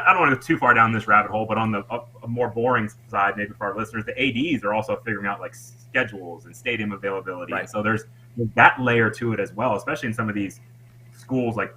Speaker 3: I don't want to go too far down this rabbit hole, but on the a more boring side, maybe for our listeners, the ADs are also figuring out like schedules and stadium availability. Right. So there's that layer to it as well, especially in some of these schools like,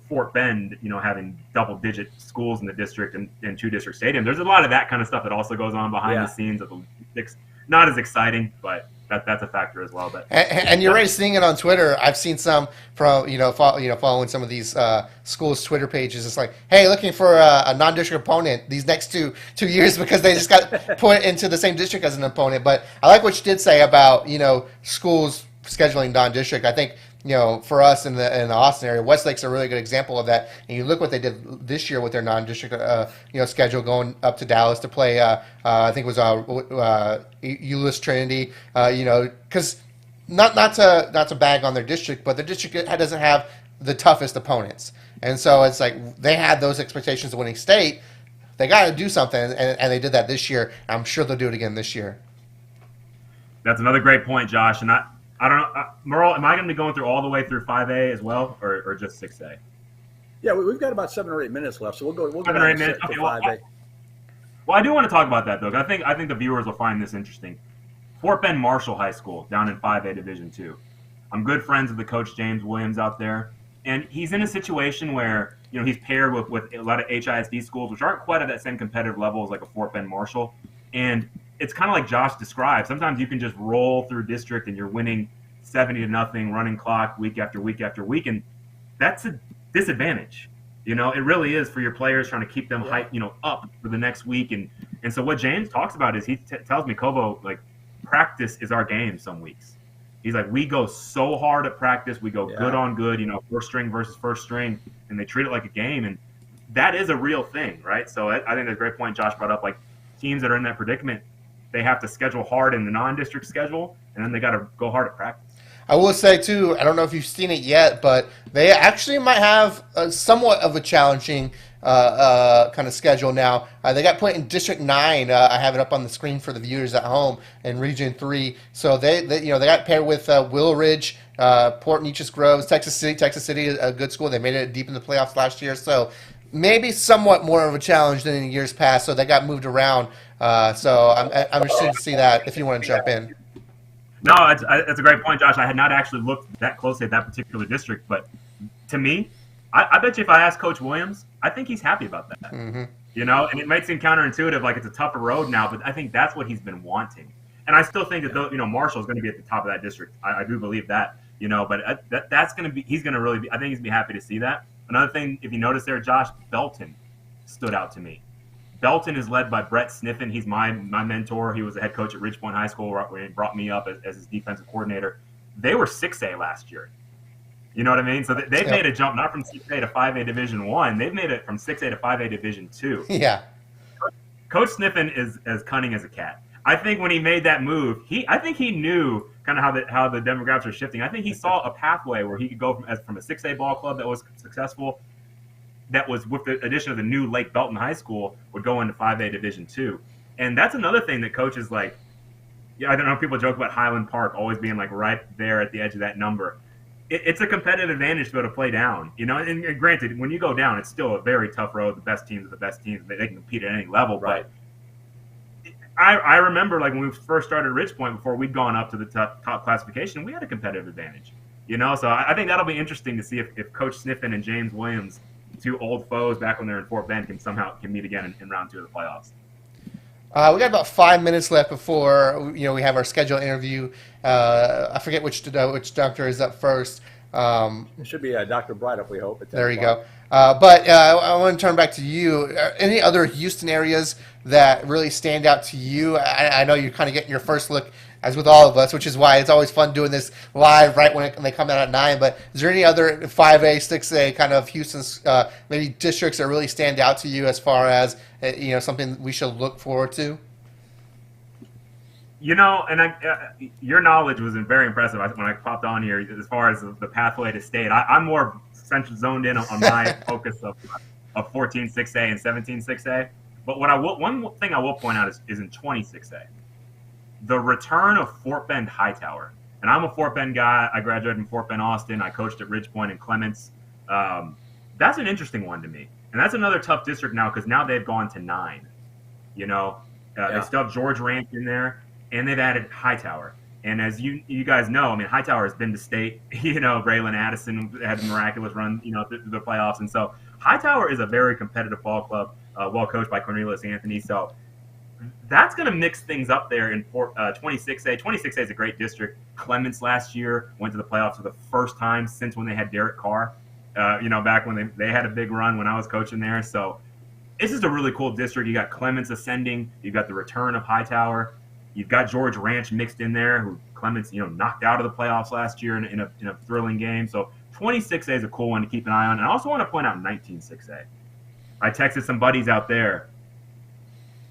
Speaker 3: Fort Bend, having double-digit schools in the district and 2 district stadiums. There's a lot of that kind of stuff that also goes on behind the scenes of the Olympics. Not as exciting, but that's a factor as well. But
Speaker 1: and you're already seeing it on Twitter. I've seen some from following some of these schools' Twitter pages. It's like, hey, looking for a non-district opponent these next two years because they just got put into the same district as an opponent. But I like what you did say about schools scheduling non-district. I think for us in the Austin area, Westlake's a really good example of that. And you look what they did this year with their non-district schedule, going up to Dallas to play. I think it was Euless Trinity. Because not to bag on their district, but their district doesn't have the toughest opponents, and so it's like they had those expectations of winning state. They got to do something, and they did that this year. I'm sure they'll do it again this year.
Speaker 3: That's another great point, Josh. And I don't know, Merle, am I going to be going through all the way through 5A as well, or just 6A?
Speaker 2: Yeah, we've got about 7 or 8 minutes left, so we'll go
Speaker 3: 7 or 8 minutes. Okay, 5A. Well, I do want to talk about that, though. I think the viewers will find this interesting. Fort Bend Marshall High School down in 5A Division II. I'm good friends with the coach James Williams out there, and he's in a situation where he's paired with a lot of HISD schools, which aren't quite at that same competitive level as like a Fort Bend Marshall, and it's kind of like Josh described. Sometimes you can just roll through district and you're winning 70-0 running clock week after week after week, and that's a disadvantage. It really is for your players, trying to keep them hype, up for the next week. And so what James talks about is he tells me, Kobo, like, practice is our game some weeks. He's like, we go so hard at practice. We go good on good, first string versus first string, and they treat it like a game. And that is a real thing, right? So I think that's a great point Josh brought up. Like, teams that are in that predicament, they have to schedule hard in the non-district schedule, and then they got to go hard at practice.
Speaker 1: I will say, too, I don't know if you've seen it yet, but they actually might have somewhat of a challenging kind of schedule now. They got put in District 9. I have it up on the screen for the viewers at home in Region 3. So they got paired with Willow Ridge, Port Neches Groves, Texas City. Texas City is a good school. They made it deep in the playoffs last year. So maybe somewhat more of a challenge than in years past. So they got moved around. So I'm interested to see that if you want to jump in.
Speaker 3: No, it's a great point, Josh. I had not actually looked that closely at that particular district, but to me, I bet you if I ask Coach Williams, I think he's happy about that.
Speaker 1: Mm-hmm.
Speaker 3: And it might seem counterintuitive, like it's a tougher road now, but I think that's what he's been wanting. And I still think that Marshall's going to be at the top of that district. I do believe that, but that's going to be, he's going to really be, I think he's going to be happy to see that. Another thing, if you notice there, Josh, Belton stood out to me. Belton is led by Brett Sniffen. He's my mentor. He was the head coach at Ridgepoint High School where he brought me up as his defensive coordinator. They were 6A last year. You know what I mean? So they've made a jump not from 6A to 5A Division I. They've made it from 6A to 5A Division II.
Speaker 1: Yeah.
Speaker 3: Coach Sniffen is as cunning as a cat. I think when he made that move, I think he knew kind of how the demographics are shifting. I think he saw a pathway where he could go from a 6A ball club that was successful, that was with the addition of the new Lake Belton High School, would go into 5A Division II. And that's another thing that coaches like, I don't know, people joke about Highland Park always being like right there at the edge of that number. It's a competitive advantage to be able to play down, and granted, when you go down, it's still a very tough road. The best teams are the best teams. They can compete at any level. Right. But I remember like when we first started Ridgepoint, before we'd gone up to the top classification, we had a competitive advantage, So I think that'll be interesting to see if Coach Sniffen and James Williams, two old foes back when they're in Fort Bend, can meet again in round 2 of the playoffs.
Speaker 1: We got about 5 minutes left before we have our scheduled interview. I forget which doctor is up first.
Speaker 2: It should be Dr. Brideup, we hope.
Speaker 1: There you go. But I want to turn back to you. Any other Houston areas that really stand out to you? I know you're kind of getting your first look, as with all of us, which is why it's always fun doing this live right when they come out at 9. But is there any other 5A, 6A kind of Houston's maybe districts that really stand out to you as far as something we should look forward to?
Speaker 3: And your knowledge was very impressive when I popped on here as far as the pathway to state. I'm more zoned in on my focus of 14 6A and 17 6A. But one thing I will point out is in 20 6A. The return of Fort Bend Hightower. And I'm a Fort Bend guy. I graduated from Fort Bend Austin. I coached at Ridgepoint and Clements. That's an interesting one to me. And that's another tough district now because now they've gone to 9. They still have George Ranch in there, and they've added Hightower. And as you guys know, I mean, Hightower has been to state. Braylon Addison had a miraculous run, through the playoffs. And so Hightower is a very competitive ball club, well coached by Cornelius Anthony. So that's going to mix things up there in 26A. 26A is a great district. Clements last year went to the playoffs for the first time since when they had Derek Carr, back when they had a big run when I was coaching there. So this is a really cool district. You got Clements ascending. You've got the return of Hightower. You've got George Ranch mixed in there, who Clements, knocked out of the playoffs last year in a thrilling game. So 26A is a cool one to keep an eye on. And I also want to point out 19 6A. I texted some buddies out there.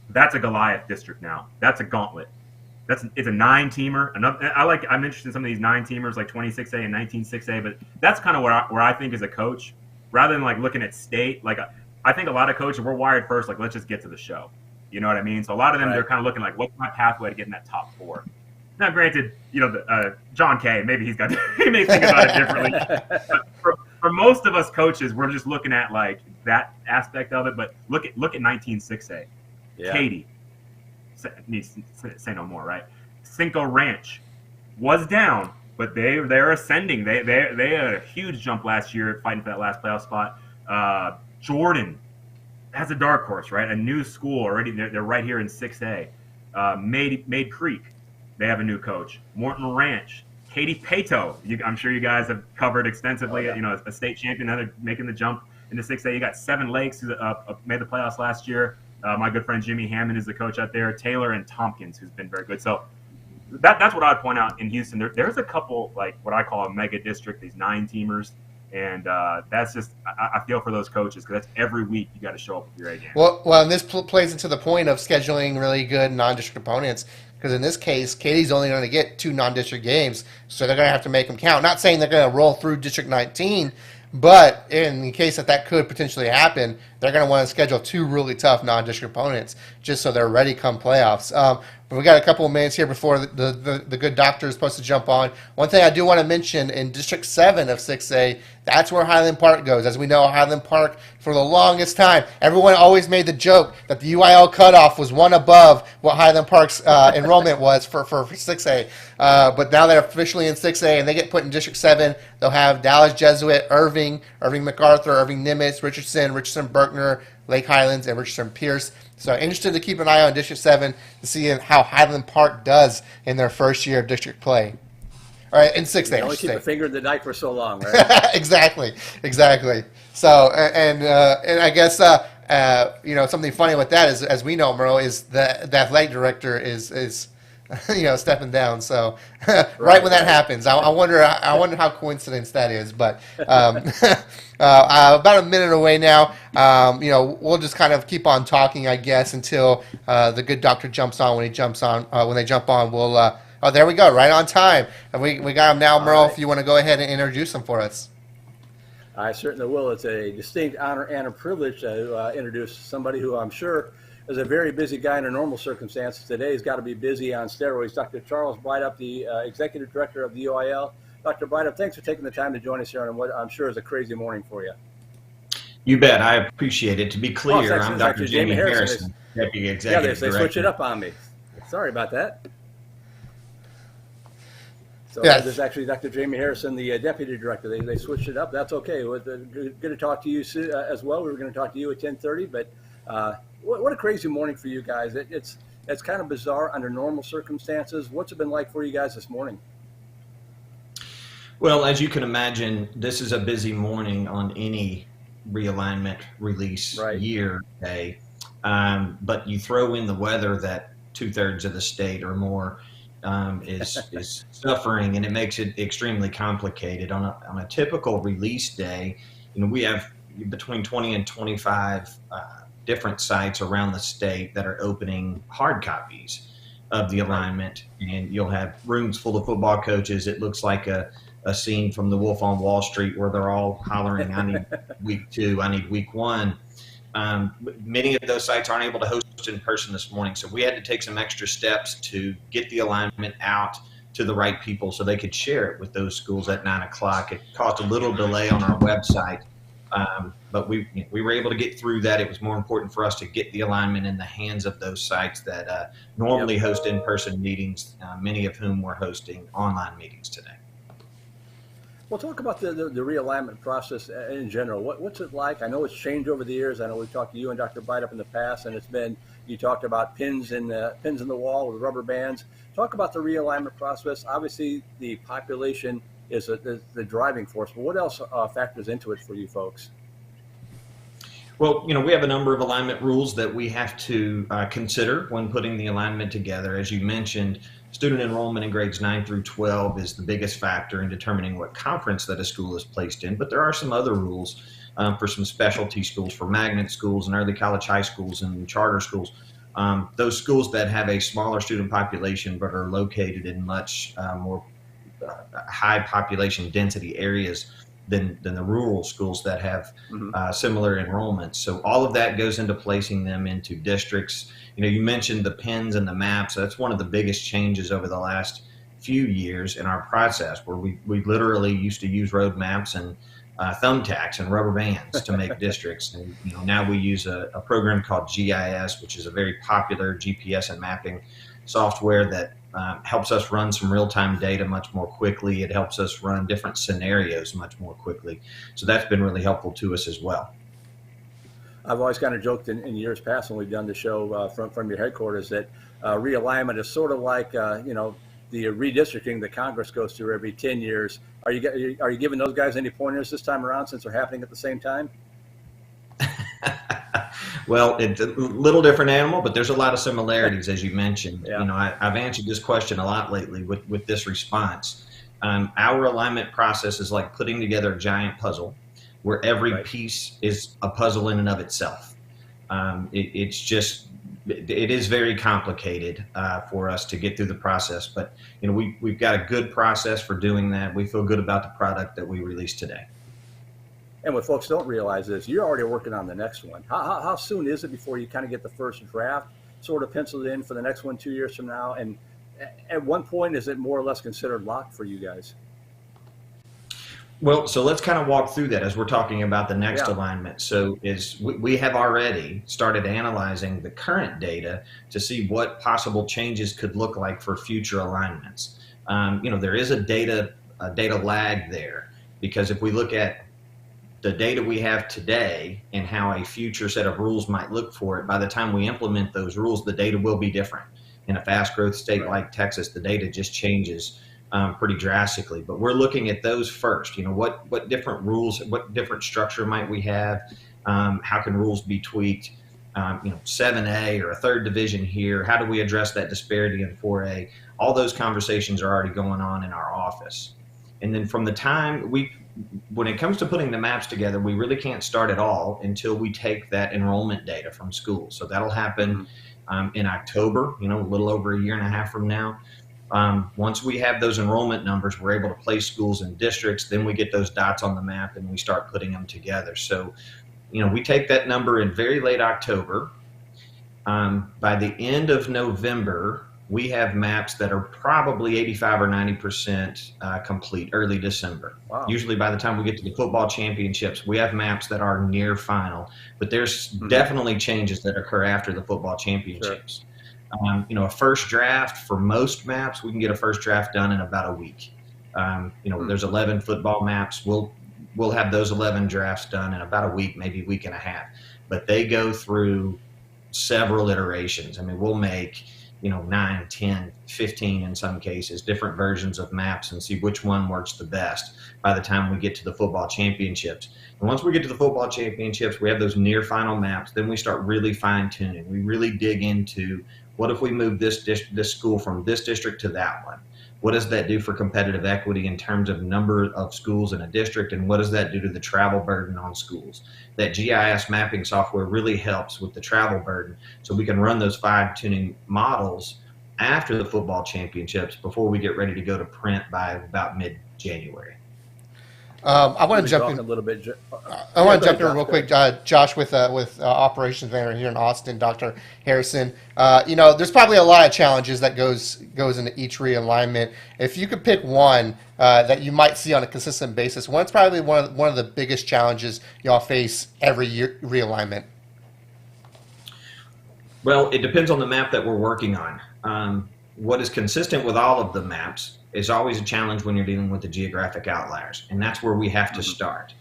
Speaker 3: That's a Goliath district now. That's a gauntlet. It's a 9-teamer. I'm interested in some of these 9-teamers like 26A and 19 6A, but that's kind of where I think as a coach, rather than like looking at state, like I think a lot of coaches, we're wired first, like let's just get to the show. You know what I mean? So a lot of them, They're kind of looking like, what's my pathway to get in that top 4? Now, granted, John Kay, maybe he may think about it differently. For most of us coaches, we're just looking at like that aspect of it. But look at 19 6A. Yeah. Katy needs to say no more, right? Cinco Ranch was down, but they're ascending. They had a huge jump last year, fighting for that last playoff spot. Jordan, that's a dark horse, right? A new school already. They're right here in 6A. Made Creek, they have a new coach. Morton Ranch, Katy Pato. I'm sure you guys have covered extensively. You know, a state champion, they're making the jump into 6A. You got Seven Lakes, who made the playoffs last year. My good friend Jimmy Hammond is the coach out there. Taylor and Tompkins, who's been very good. So that's what I'd point out in Houston. There's a couple, like what I call a mega district, these 9-teamers. And that's just, I feel for those coaches, because that's every week you got to show up with your A game.
Speaker 1: Well, and this plays into the point of scheduling really good non-district opponents, because in this case, Katie's only going to get 2 non-district games, so they're going to have to make them count. Not saying they're going to roll through District 19, but in the case that could potentially happen, they're going to want to schedule 2 really tough non-district opponents just so they're ready come playoffs. But we got a couple of minutes here before the good doctor is supposed to jump on. One thing I do want to mention, in District 7 of 6A, that's where Highland Park goes. As we know, Highland Park, for the longest time, everyone always made the joke that the UIL cutoff was one above what Highland Park's enrollment was for 6A. But now they're officially in 6A, and they get put in District 7. They'll have Dallas Jesuit, Irving MacArthur, Irving Nimitz, Richardson Berkner, Lake Highlands, and Richardson Pierce. So interested to keep an eye on District 7 to see how Highland Park does in their first year of district play. All right, in 6A.
Speaker 2: Only keep a finger in the dike for so long, right?
Speaker 1: Exactly. So, and I guess something funny with that is, as we know, Merle, is the athletic director is stepping down. So right when that happens, I wonder how coincidence that is. But about a minute away now. We'll just kind of keep on talking, I guess, until the good doctor jumps on. When they jump on, we'll. Oh, there we go, right on time. And we got him now, Merle.
Speaker 2: Right.
Speaker 1: If you want to go ahead and introduce him for us.
Speaker 2: I certainly will. It's a distinct honor and a privilege to introduce somebody who I'm sure is a very busy guy under normal circumstances. Today he's got to be busy on steroids. Dr. Charles Brydup, the Executive Director of the UIL. Dr. Brydup, thanks for taking the time to join us here on what I'm sure is a crazy morning for you.
Speaker 4: You bet. I appreciate it. To be clear, I'm Dr. Jamie Harrison, Deputy Executive Director.
Speaker 2: Yeah, they switch it up on me. Sorry about that. So
Speaker 1: yes.
Speaker 2: There's actually Dr. Jamie Harrison, the Deputy Director. They switched it up. That's okay. Good to talk to you as well. We were going to talk to you at 10:30, but what a crazy morning for you guys. It's kind of bizarre under normal circumstances. What's it been like for you guys this morning?
Speaker 4: Well, as you can imagine, this is a busy morning on any realignment release year day. But you throw in the weather that 2/3 of the state or more is suffering, and it makes it extremely complicated. On a typical release day, we have between 20 and 25 different sites around the state that are opening hard copies of the alignment, and you'll have rooms full of football coaches. It looks like a scene from The Wolf on Wall Street where they're all hollering, I need week 2, I need week 1. Many of those sites aren't able to host in person this morning, so we had to take some extra steps to get the alignment out to the right people so they could share it with those schools at 9 o'clock. It caused a little delay on our website, but we were able to get through that. It was more important for us to get the alignment in the hands of those sites that normally host in-person meetings, many of whom were hosting online meetings today.
Speaker 2: Well, talk about the realignment process in general. What's it like? I know it's changed over the years. I know we've talked to you and Dr. Brydup in the past, and you talked about pins in the wall with rubber bands. Talk about the realignment process. Obviously, the population is the driving force, but what else factors into it for you folks?
Speaker 4: Well, we have a number of alignment rules that we have to consider when putting the alignment together. As you mentioned, student enrollment in grades 9 through 12 is the biggest factor in determining what conference that a school is placed in, but there are some other rules for some specialty schools, for magnet schools and early college high schools and charter schools. Those schools that have a smaller student population but are located in much more high population density areas than the rural schools that have similar enrollments. So all of that goes into placing them into districts. You mentioned the pins and the maps. That's one of the biggest changes over the last few years in our process, where we literally used to use road maps and thumbtacks and rubber bands to make districts. And now we use a program called GIS, which is a very popular GPS and mapping software that helps us run some real-time data much more quickly. It helps us run different scenarios much more quickly. So that's been really helpful to us as well.
Speaker 2: I've always kind of joked in years past when we've done the show from your headquarters that realignment is sort of like, the redistricting that Congress goes through every 10 years. Are you giving those guys any pointers this time around since they're happening at the same time?
Speaker 4: Well, it's a little different animal, but there's a lot of similarities, as you mentioned.
Speaker 2: Yeah.
Speaker 4: You know, I've answered this question a lot lately with this response. Our alignment process is like putting together a giant puzzle where every piece is a puzzle in and of itself. It is very complicated for us to get through the process, but we've got a good process for doing that. We feel good about the product that we released today.
Speaker 2: And what folks don't realize is you're already working on the next one. How soon is it before you kind of get the first draft sort of penciled in for the next one 2 years from now? And at one point, is it more or less considered locked for you guys?
Speaker 4: Well, so let's kind of walk through that as we're talking about the next alignment. So we have already started analyzing the current data to see what possible changes could look like for future alignments. There is a data lag there, because if we look at the data we have today and how a future set of rules might look for it, by the time we implement those rules, the data will be different. In a fast growth state like Texas, the data just changes pretty drastically. But we're looking at those first. What different rules, what different structure might we have? How can rules be tweaked? 7A or a third division here. How do we address that disparity in 4A? All those conversations are already going on in our office. And then from the time when it comes to putting the maps together, we really can't start at all until we take that enrollment data from schools. So that'll happen in October, a little over a year and a half from now. Once we have those enrollment numbers, we're able to place schools and districts. Then we get those dots on the map and we start putting them together. So, we take that number in very late October. By the end of November, we have maps that are probably 85 or 90% complete early December.
Speaker 2: Wow.
Speaker 4: Usually by the time we get to the football championships, we have maps that are near final, but there's definitely changes that occur after the football championships. Sure. A first draft for most maps, we can get a first draft done in about a week. There's 11 football maps. We'll have those 11 drafts done in about a week, maybe a week and a half, but they go through several iterations. We'll make 9, 10, 15 in some cases, different versions of maps, and see which one works the best by the time we get to the football championships. And once we get to the football championships, we have those near final maps. Then we start really fine tuning. We really dig into what if we move this school from this district to that one? What does that do for competitive equity in terms of number of schools in a district? And what does that do to the travel burden on schools? That GIS mapping software really helps with the travel burden, so we can run those fine-tuning models after the football championships before we get ready to go to print by about mid-January.
Speaker 1: I want to jump in
Speaker 2: a little bit.
Speaker 1: I want to jump in real quick, Josh, with operations manager here in Austin, Dr. Harrison. There's probably a lot of challenges that goes into each realignment. If you could pick one that you might see on a consistent basis, one's probably one of the biggest challenges y'all face every year realignment.
Speaker 4: Well, it depends on the map that we're working on. What is consistent with all of the maps is always a challenge when you're dealing with the geographic outliers, and that's where we have to start,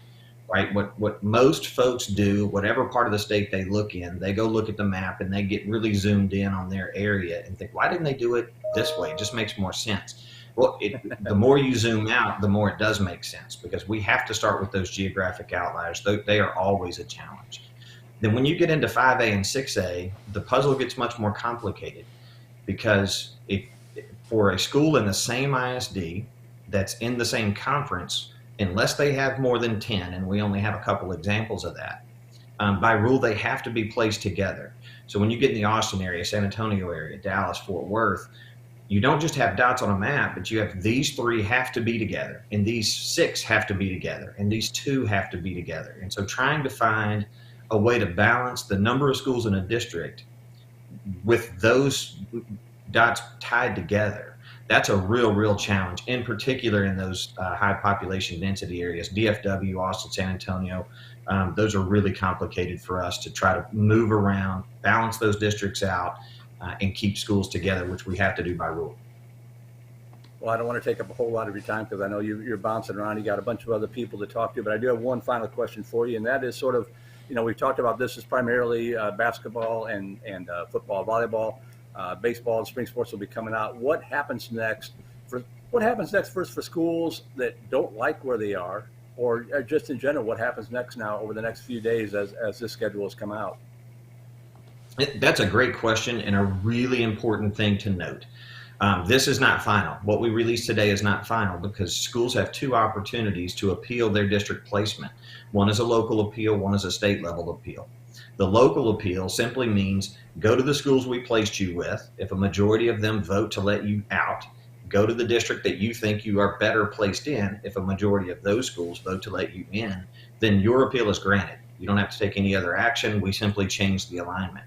Speaker 4: right? What most folks do, whatever part of the state they look in, they go look at the map and they get really zoomed in on their area and think, why didn't they do it this way? It just makes more sense. Well, the more you zoom out, the more it does make sense, because we have to start with those geographic outliers. They are always a challenge. Then when you get into 5A and 6A, the puzzle gets much more complicated, because for a school in the same ISD that's in the same conference, unless they have more than 10, and we only have a couple examples of that, by rule they have to be placed together. So when you get in the Austin area, San Antonio area, Dallas, Fort Worth, you don't just have dots on a map, but you have these 3 have to be together, and these 6 have to be together, and these 2 have to be together. And so trying to find a way to balance the number of schools in a district with those dots tied together, that's a real challenge, in particular in those high population density areas, DFW, Austin, San Antonio. Those are really complicated for us to try to move around, balance those districts out, and keep schools together, which we have to do by rule.
Speaker 2: Well, I don't want to take up a whole lot of your time because I know you're bouncing around. You got a bunch of other people to talk to, but I do have one final question for you, and that is sort of, we've talked about this as primarily basketball and football, volleyball, baseball, and spring sports will be coming out. What happens next first for schools that don't like where they are, or just in general, what happens next now over the next few days as this schedule has come out?
Speaker 4: That's a great question and a really important thing to note. This is not final. What we released today is not final because schools have two opportunities to appeal their district placement. One is a local appeal, one is a state level appeal. The local appeal simply means go to the schools we placed you with. If a majority of them vote to let you out, go to the district that you think you are better placed in. If a majority of those schools vote to let you in, then your appeal is granted. You don't have to take any other action. We simply change the alignment.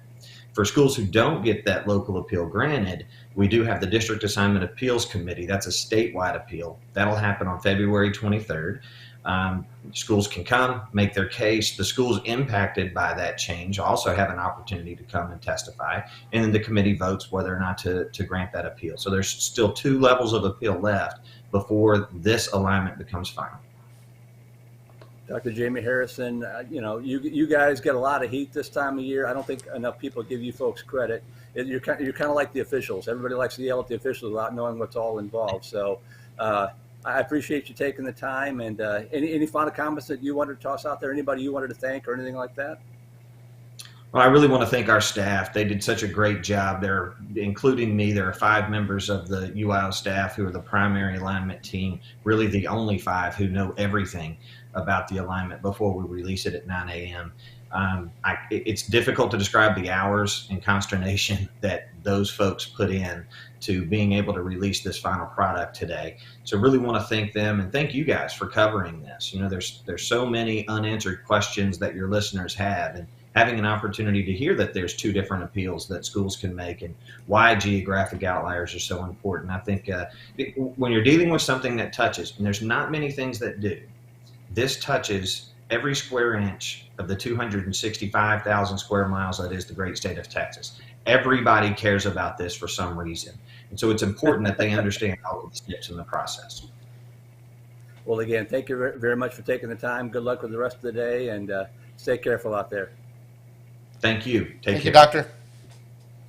Speaker 4: For schools who don't get that local appeal granted, we do have the District Assignment Appeals Committee. That's a statewide appeal. That'll happen on February 23rd. Schools can come, make their case. The schools impacted by that change also have an opportunity to come and testify. And then the committee votes whether or not to grant that appeal. So there's still two levels of appeal left before this alignment becomes final.
Speaker 2: Dr. Jamie Harrison, you guys get a lot of heat this time of year. I don't think enough people give you folks credit. You're kind of like the officials. Everybody likes to yell at the officials without knowing what's all involved. So I appreciate you taking the time. And any final comments that you wanted to toss out there? Anybody you wanted to thank or anything like that?
Speaker 4: Well, I really want to thank our staff. They did such a great job. They're, including me, there are 5 members of the UIL staff who are the primary alignment team, really the only 5 who know everything about the alignment before we release it at 9 a.m. It's difficult to describe the hours and consternation that those folks put in to being able to release this final product today. So really want to thank them and thank you guys for covering this. There's so many unanswered questions that your listeners have, and having an opportunity to hear that there's 2 different appeals that schools can make and why geographic outliers are so important. I think when you're dealing with something that touches, and there's not many things that do, this touches every square inch of the 265,000 square miles that is the great state of Texas. Everybody cares about this for some reason. And so it's important that they understand all of the steps in the process.
Speaker 2: Well, again, thank you very much for taking the time. Good luck with the rest of the day, and stay careful out there.
Speaker 4: Thank you.
Speaker 1: Thank you, Doctor.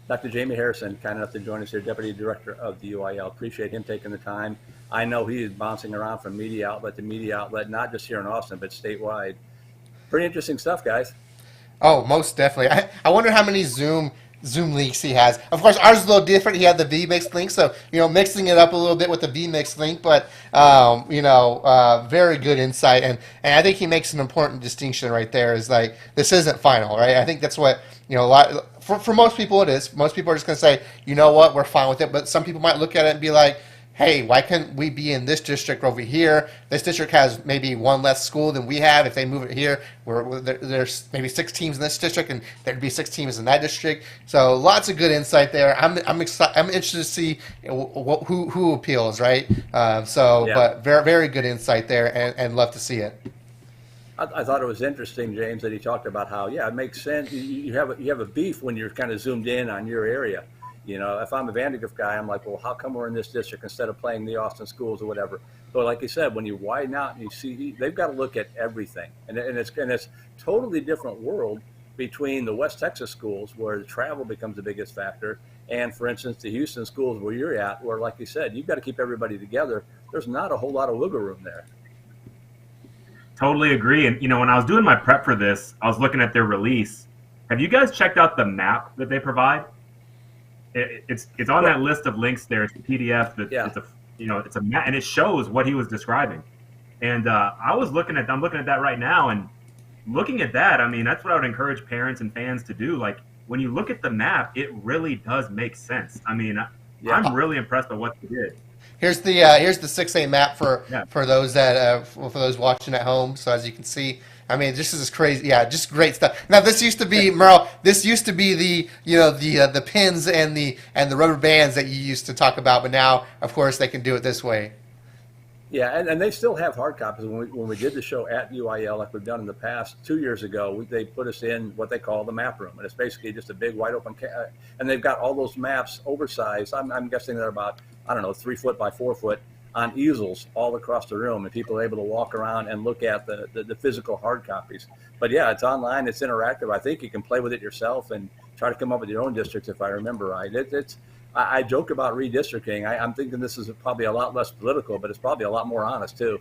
Speaker 2: Dr. Jamie Harrison, kind enough to join us here, Deputy Director of the UIL. Appreciate him taking the time. I know he is bouncing around from media outlet to media outlet, not just here in Austin, but statewide. Pretty interesting stuff, guys.
Speaker 1: Oh, most definitely. I wonder how many Zoom links he has. Of course, ours is a little different. He had the vMix link, so mixing it up a little bit with the vMix link, but very good insight, and I think he makes an important distinction right there. Is like, this isn't final, right? I think that's what for most people it is. Most people are just going to say, you know what, we're fine with it, but some people might look at it and be like, hey, why can't we be in this district over here? This district has maybe 1 less school than we have. If they move it here, there's maybe 6 teams in this district, and there'd be 6 teams in that district. So lots of good insight there. I'm excited. I'm interested to see who appeals, right? But very, very good insight there, and love to see it.
Speaker 2: I thought it was interesting, James, that he talked about how, it makes sense. You have a beef when you're kind of zoomed in on your area. If I'm a Vandegrift guy, I'm like, well, how come we're in this district instead of playing the Austin schools or whatever? But like you said, when you widen out and you see, they've got to look at everything, and it's totally different world between the West Texas schools where the travel becomes the biggest factor, and for instance, the Houston schools where you're at, where like you said, you've got to keep everybody together. There's not a whole lot of wiggle room there.
Speaker 3: Totally agree. And when I was doing my prep for this, I was looking at their release. Have you guys checked out the map that they provide? It's on that list of links there. It's a PDF it's a map, and it shows what he was describing. And I'm looking at that right now, and looking at that, I mean, that's what I would encourage parents and fans to do. Like, when you look at the map, it really does make sense. I mean, I'm really impressed with what they did.
Speaker 1: Here's the 6A map for those that for those watching at home. So as you can see, I mean, this is crazy. Yeah, just great stuff. Now, this used to be, Merle, the the pins and the rubber bands that you used to talk about, but now, of course, they can do it this way.
Speaker 2: Yeah, and they still have hard copies. When we did the show at UIL, like we've done in the past, 2 years ago, they put us in what they call the map room, and it's basically just a big wide open, and they've got all those maps oversized. I'm guessing they're about I don't know, 3 foot by 4 foot on easels all across the room, and people are able to walk around and look at the physical hard copies. But yeah, it's online, it's interactive. I think you can play with it yourself and try to come up with your own districts, if I remember right. I joke about redistricting. I'm thinking this is probably a lot less political, but it's probably a lot more honest too.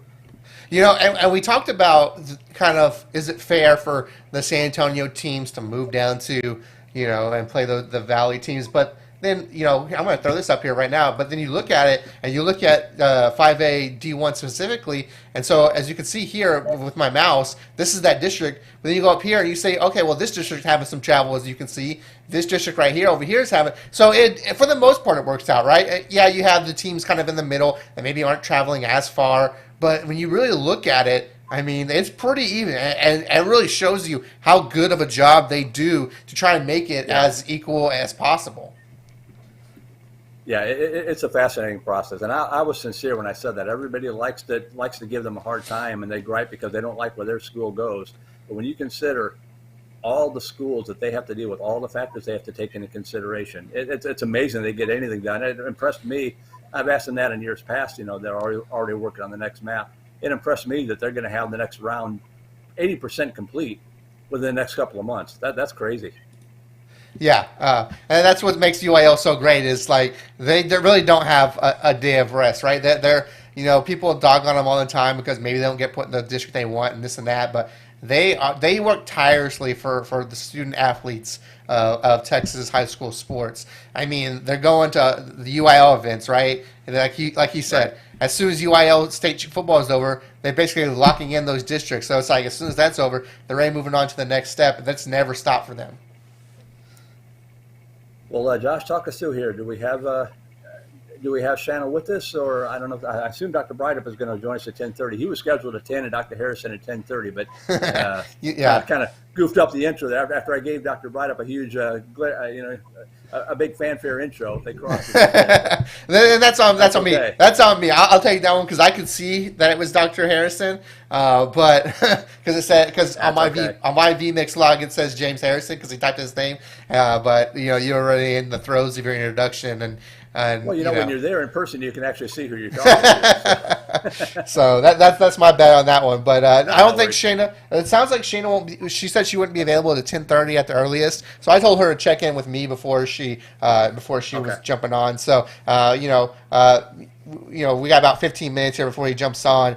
Speaker 1: You know, and we talked about kind of, is it fair for the San Antonio teams to move down to, you know, and play the Valley teams? But then, you know, I'm going to throw this up here right now, but then you look at it, and you look at 5A D1 specifically, and so as you can see here with my mouse, this is that district. But then you go up here and you say, okay, well, this district having some travel, as you can see. This district right here over here is having, so it, for the most part, it works out, right? Yeah, you have the teams kind of in the middle that maybe aren't traveling as far, but when you really look at it, I mean, it's pretty even, and it really shows you how good of a job they do to try and make it as equal as possible.
Speaker 2: Yeah, it's a fascinating process, and I was sincere when I said that. Everybody likes to give them a hard time, and they gripe because they don't like where their school goes. But when you consider all the schools that they have to deal with, all the factors they have to take into consideration, it's amazing they get anything done. It impressed me. I've asked them that in years past. You know, they're already working on the next map. It impressed me that they're going to have the next round 80% complete within the next couple of months. That's crazy.
Speaker 1: Yeah, and that's what makes UIL so great is like they really don't have a day of rest, right? They're you know, people dog on them all the time because maybe they don't get put in the district they want and this and that, but they work tirelessly for the student athletes of Texas high school sports. I mean, they're going to the UIL events, right? And like he said, right. As soon as UIL state football is over, they're basically locking in those districts. So it's like as soon as that's over, they're already moving on to the next step, and that's never stopped for them.
Speaker 2: Well, Josh, talk us through here. Do we have Shannon with us, or I don't know? I assume Dr. Breidup is going to join us at 10:30. He was scheduled at 10, and Dr. Harrison at 10:30, but kind of goofed up the intro there after I gave Dr. Breidup a huge, a big fanfare intro. They crossed.
Speaker 1: That's on me.
Speaker 2: Okay.
Speaker 1: That's on me. I'll take that one because I could see that it was Dr. Harrison, but because it said on my VMix log it says James Harrison because he typed his name, but you know you're already in the throes of your introduction and
Speaker 2: well, you know, when you're there in person, you can actually see who you're talking to.
Speaker 1: So that's my bet on that one. But I don't think Shayna. It sounds like Shayna won't be. She said she wouldn't be available at 10:30 at the earliest. So I told her to check in with me before she was jumping on. So we got about 15 minutes here before he jumps on.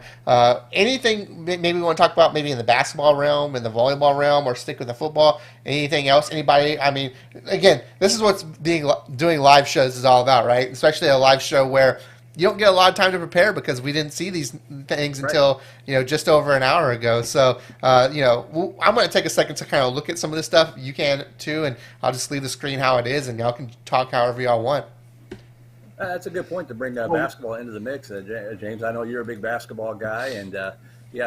Speaker 1: Anything maybe we want to talk about maybe in the basketball realm, in the volleyball realm, or stick with the football? Anything else? Anybody? I mean, again, this is what's doing live shows is all about, right? Especially a live show where you don't get a lot of time to prepare because we didn't see these things until just over an hour ago. So I'm going to take a second to kind of look at some of this stuff. You can too, and I'll just leave the screen how it is, and y'all can talk however y'all want.
Speaker 2: That's a good point to bring basketball into the mix, James. I know you're a big basketball guy, and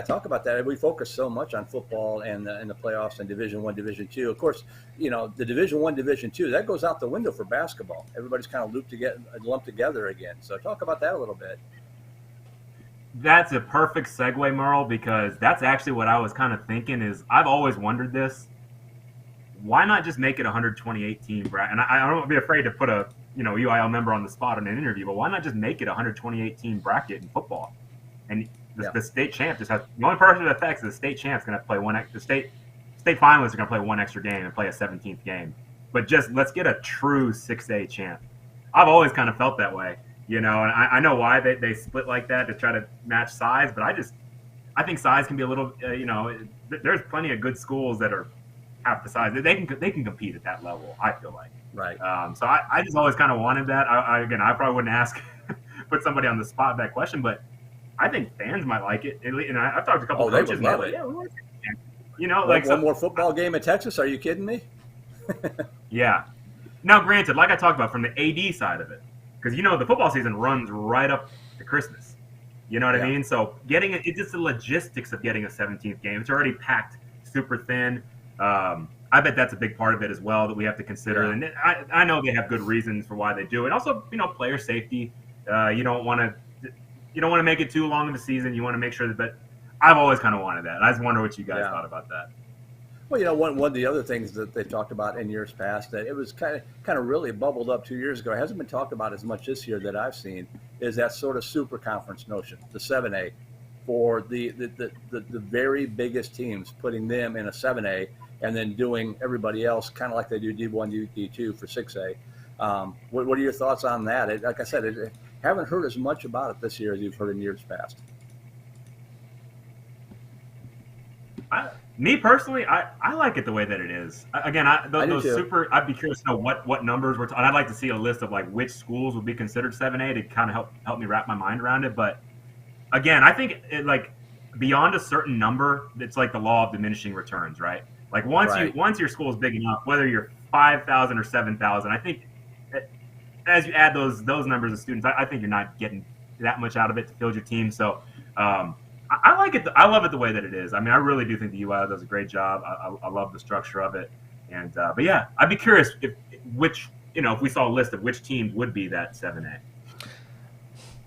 Speaker 2: talk about that. We focus so much on football and the playoffs and Division I, Division II. Of course, you know the Division I, Division II that goes out the window for basketball. Everybody's kind of lumped together again. So talk about that a little bit.
Speaker 3: That's a perfect segue, Merle, because that's actually what I was kind of thinking. Is I've always wondered this. Why not just make it 128 team bracket? And I don't be afraid to put a UIL member on the spot in an interview, but why not just make it a 128 team bracket in football? And the state champ just has the only person it affects is the state champ's going to play the state finalists are going to play one extra game and play a 17th game. But just let's get a true 6A champ. I've always kind of felt that way, and I know why they split like that to try to match size, but I think size can be a little there's plenty of good schools that are half the size. They can compete at that level, I feel like.
Speaker 2: Right.
Speaker 3: So I just always kind of wanted that. I probably wouldn't put somebody on the spot that question, but I think fans might like it. And I've talked to a couple of coaches.
Speaker 2: They would love it.
Speaker 3: Yeah, we want it.
Speaker 2: One more football game in Texas? Are you kidding me?
Speaker 3: Yeah. Now, granted, like I talked about from the AD side of it, because the football season runs right up to Christmas. You know what I mean? So getting it's just the logistics of getting a 17th game. It's already packed super thin. I bet that's a big part of it as well that we have to consider. Yeah. And I know they have good reasons for why they do it. Also, player safety. You don't want to make it too long of a season. You want to make sure that I've always kind of wanted that. I just wonder what you guys thought about that.
Speaker 2: Well, one of the other things that they talked about in years past, that it was kind of really bubbled up 2 years ago. It hasn't been talked about as much this year that I've seen, is that sort of super conference notion, the 7A, for the very biggest teams, putting them in a 7A and then doing everybody else kind of like they do D1, D2 for 6A. What are your thoughts on that? Like I said, haven't heard as much about it this year as you've heard in years past.
Speaker 3: Me personally, I like it the way that it is. Again, those super. I'd be curious to know what numbers we're talking. I'd like to see a list of like which schools would be considered 7A to kind of help me wrap my mind around it. But again, I think like beyond a certain number, it's like the law of diminishing returns, right? Like once your school is big enough, whether you're 5,000 or 7,000, I think as you add those numbers of students, I think you're not getting that much out of it to build your team. So. I like it. I love it the way that it is. I mean, I really do think the UIL does a great job. I love the structure of it. And but yeah, I'd be curious if we saw a list of which teams would be that 7A.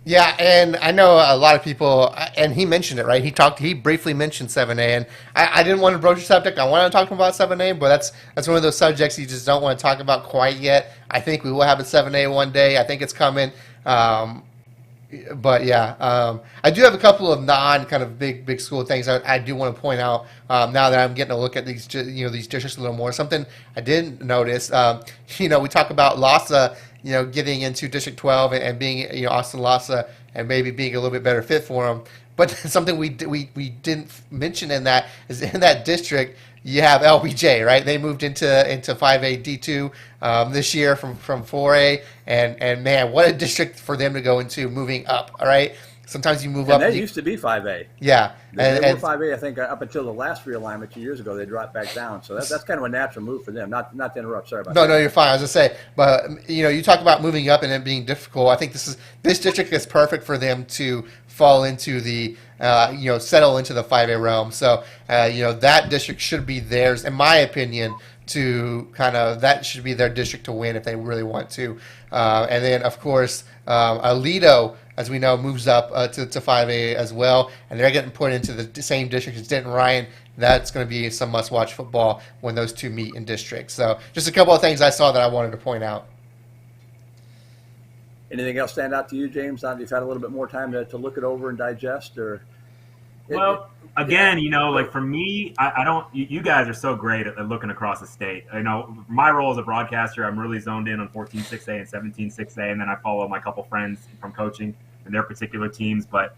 Speaker 1: Yeah, and I know a lot of people, and he mentioned it, right? He briefly mentioned 7A, and I didn't want to broach the subject. I wanted to talk about 7A, but that's one of those subjects you just don't want to talk about quite yet. I think we will have a 7A one day. I think it's coming. But yeah, I do have a couple of non kind of big school things I do want to point out now that I'm getting a look at these these districts a little more. Something I didn't notice, we talk about LASA, getting into District 12 and being Austin LASA and maybe being a little bit better fit for them. But something we didn't mention in that is in that district you have LBJ, right? They moved into 5A D2 this year from 4A, and man, what a district for them to go into, moving up. All right, sometimes you move up.
Speaker 2: And they used to be 5A.
Speaker 1: Yeah,
Speaker 2: they were 5A. I think up until the last realignment 2 years ago, they dropped back down. So that's kind of a natural move for them. Not to interrupt. Sorry about that.
Speaker 1: No, you're fine. I was gonna say, but you talk about moving up and it being difficult. I think this district is perfect for them to fall into the settle into the 5A realm. So that district should be theirs, in my opinion, to that should be their district to win if they really want to. And then of course Aledo, as we know, moves up to 5A as well, and they're getting put into the same district as Denton Ryan. That's going to be some must-watch football when those two meet in districts. So just a couple of things I saw that I wanted to point out.
Speaker 2: Anything else stand out to you, James? Now that you've had a little bit more time to look it over and digest, or?
Speaker 3: Well, again, like for me, I don't. You guys are so great at looking across the state. My role as a broadcaster, I'm really zoned in on 14-6A and 17-6A, and then I follow my couple friends from coaching and their particular teams. But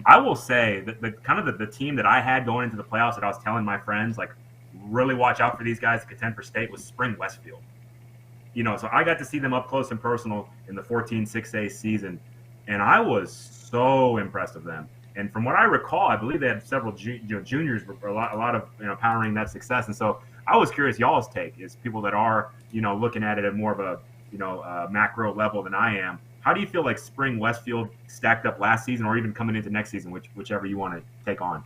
Speaker 3: I will say that the team that I had going into the playoffs that I was telling my friends, like, really watch out for these guys to contend for state, was Spring Westfield. So I got to see them up close and personal in the 14-6A season, and I was so impressed with them. And from what I recall, I believe they had several juniors, a lot of powering that success. And so I was curious, y'all's take is people that are looking at it at more of a macro level than I am. How do you feel like Spring Westfield stacked up last season, or even coming into next season, whichever you want to take on?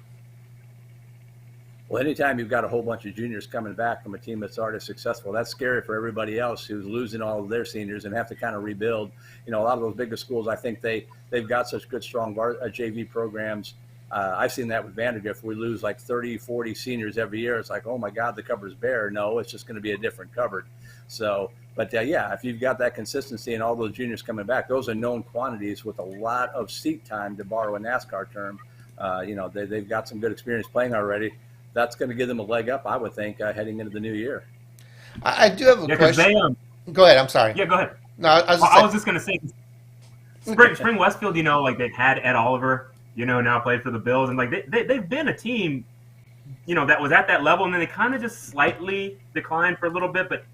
Speaker 2: Well, anytime you've got a whole bunch of juniors coming back from a team that's already successful, that's scary for everybody else who's losing all of their seniors and have to kind of rebuild. A lot of those bigger schools, I think they've got such good, strong JV programs. I've seen that with Vandergrift. We lose like 30, 40 seniors every year. It's like, oh my God, the cupboard's bare. No, it's just going to be a different cupboard. So, but yeah, if you've got that consistency and all those juniors coming back, those are known quantities with a lot of seat time, to borrow a NASCAR term. They've got some good experience playing already. That's going to give them a leg up, I would think, heading into the new year.
Speaker 1: I do have a question. Go ahead. I'm sorry.
Speaker 3: Yeah, go ahead.
Speaker 1: No,
Speaker 3: I was just going to say, Spring Westfield, like they've had Ed Oliver, now played for the Bills, and like they've been a team, that was at that level, and then they kind of just slightly declined for a little bit. But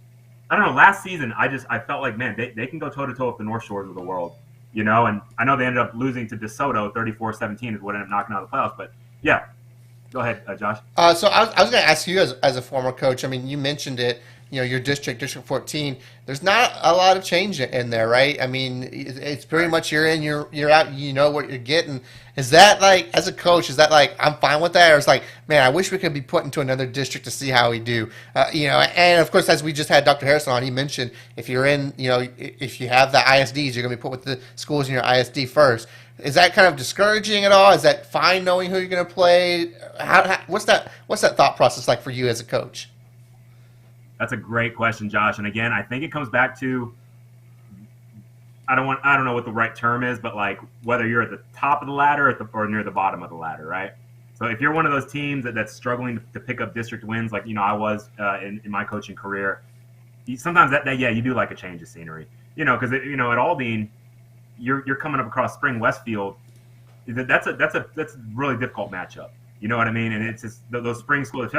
Speaker 3: I don't know. Last season, I felt like, man, they can go toe to toe with the North Shores of the world, and I know they ended up losing to DeSoto 34-17 is what ended up knocking out of the playoffs. But yeah. Go ahead, Josh.
Speaker 1: So I was going to ask you as a former coach. I mean, you mentioned it. your district, District 14, there's not a lot of change in there, right? I mean, it's pretty much you're in, you're out, you know what you're getting. Is that like, as a coach, is that like, I'm fine with that? Or it's like, man, I wish we could be put into another district to see how we do. And of course, as we just had Dr. Harrison on, he mentioned if you're in, if you have the ISDs, you're going to be put with the schools in your ISD first. Is that kind of discouraging at all? Is that fine knowing who you're going to play? What's that thought process like for you as a coach?
Speaker 3: That's a great question, Josh. And again, I think it comes back to, I don't know what the right term is, but like whether you're at the top of the ladder or near the bottom of the ladder, right? So if you're one of those teams that's struggling to pick up district wins, like I was in my coaching career, sometimes you do like a change of scenery, because at Aldine, you're coming up across Spring Westfield. That's a really difficult matchup. You know what I mean? And it's just those spring schools,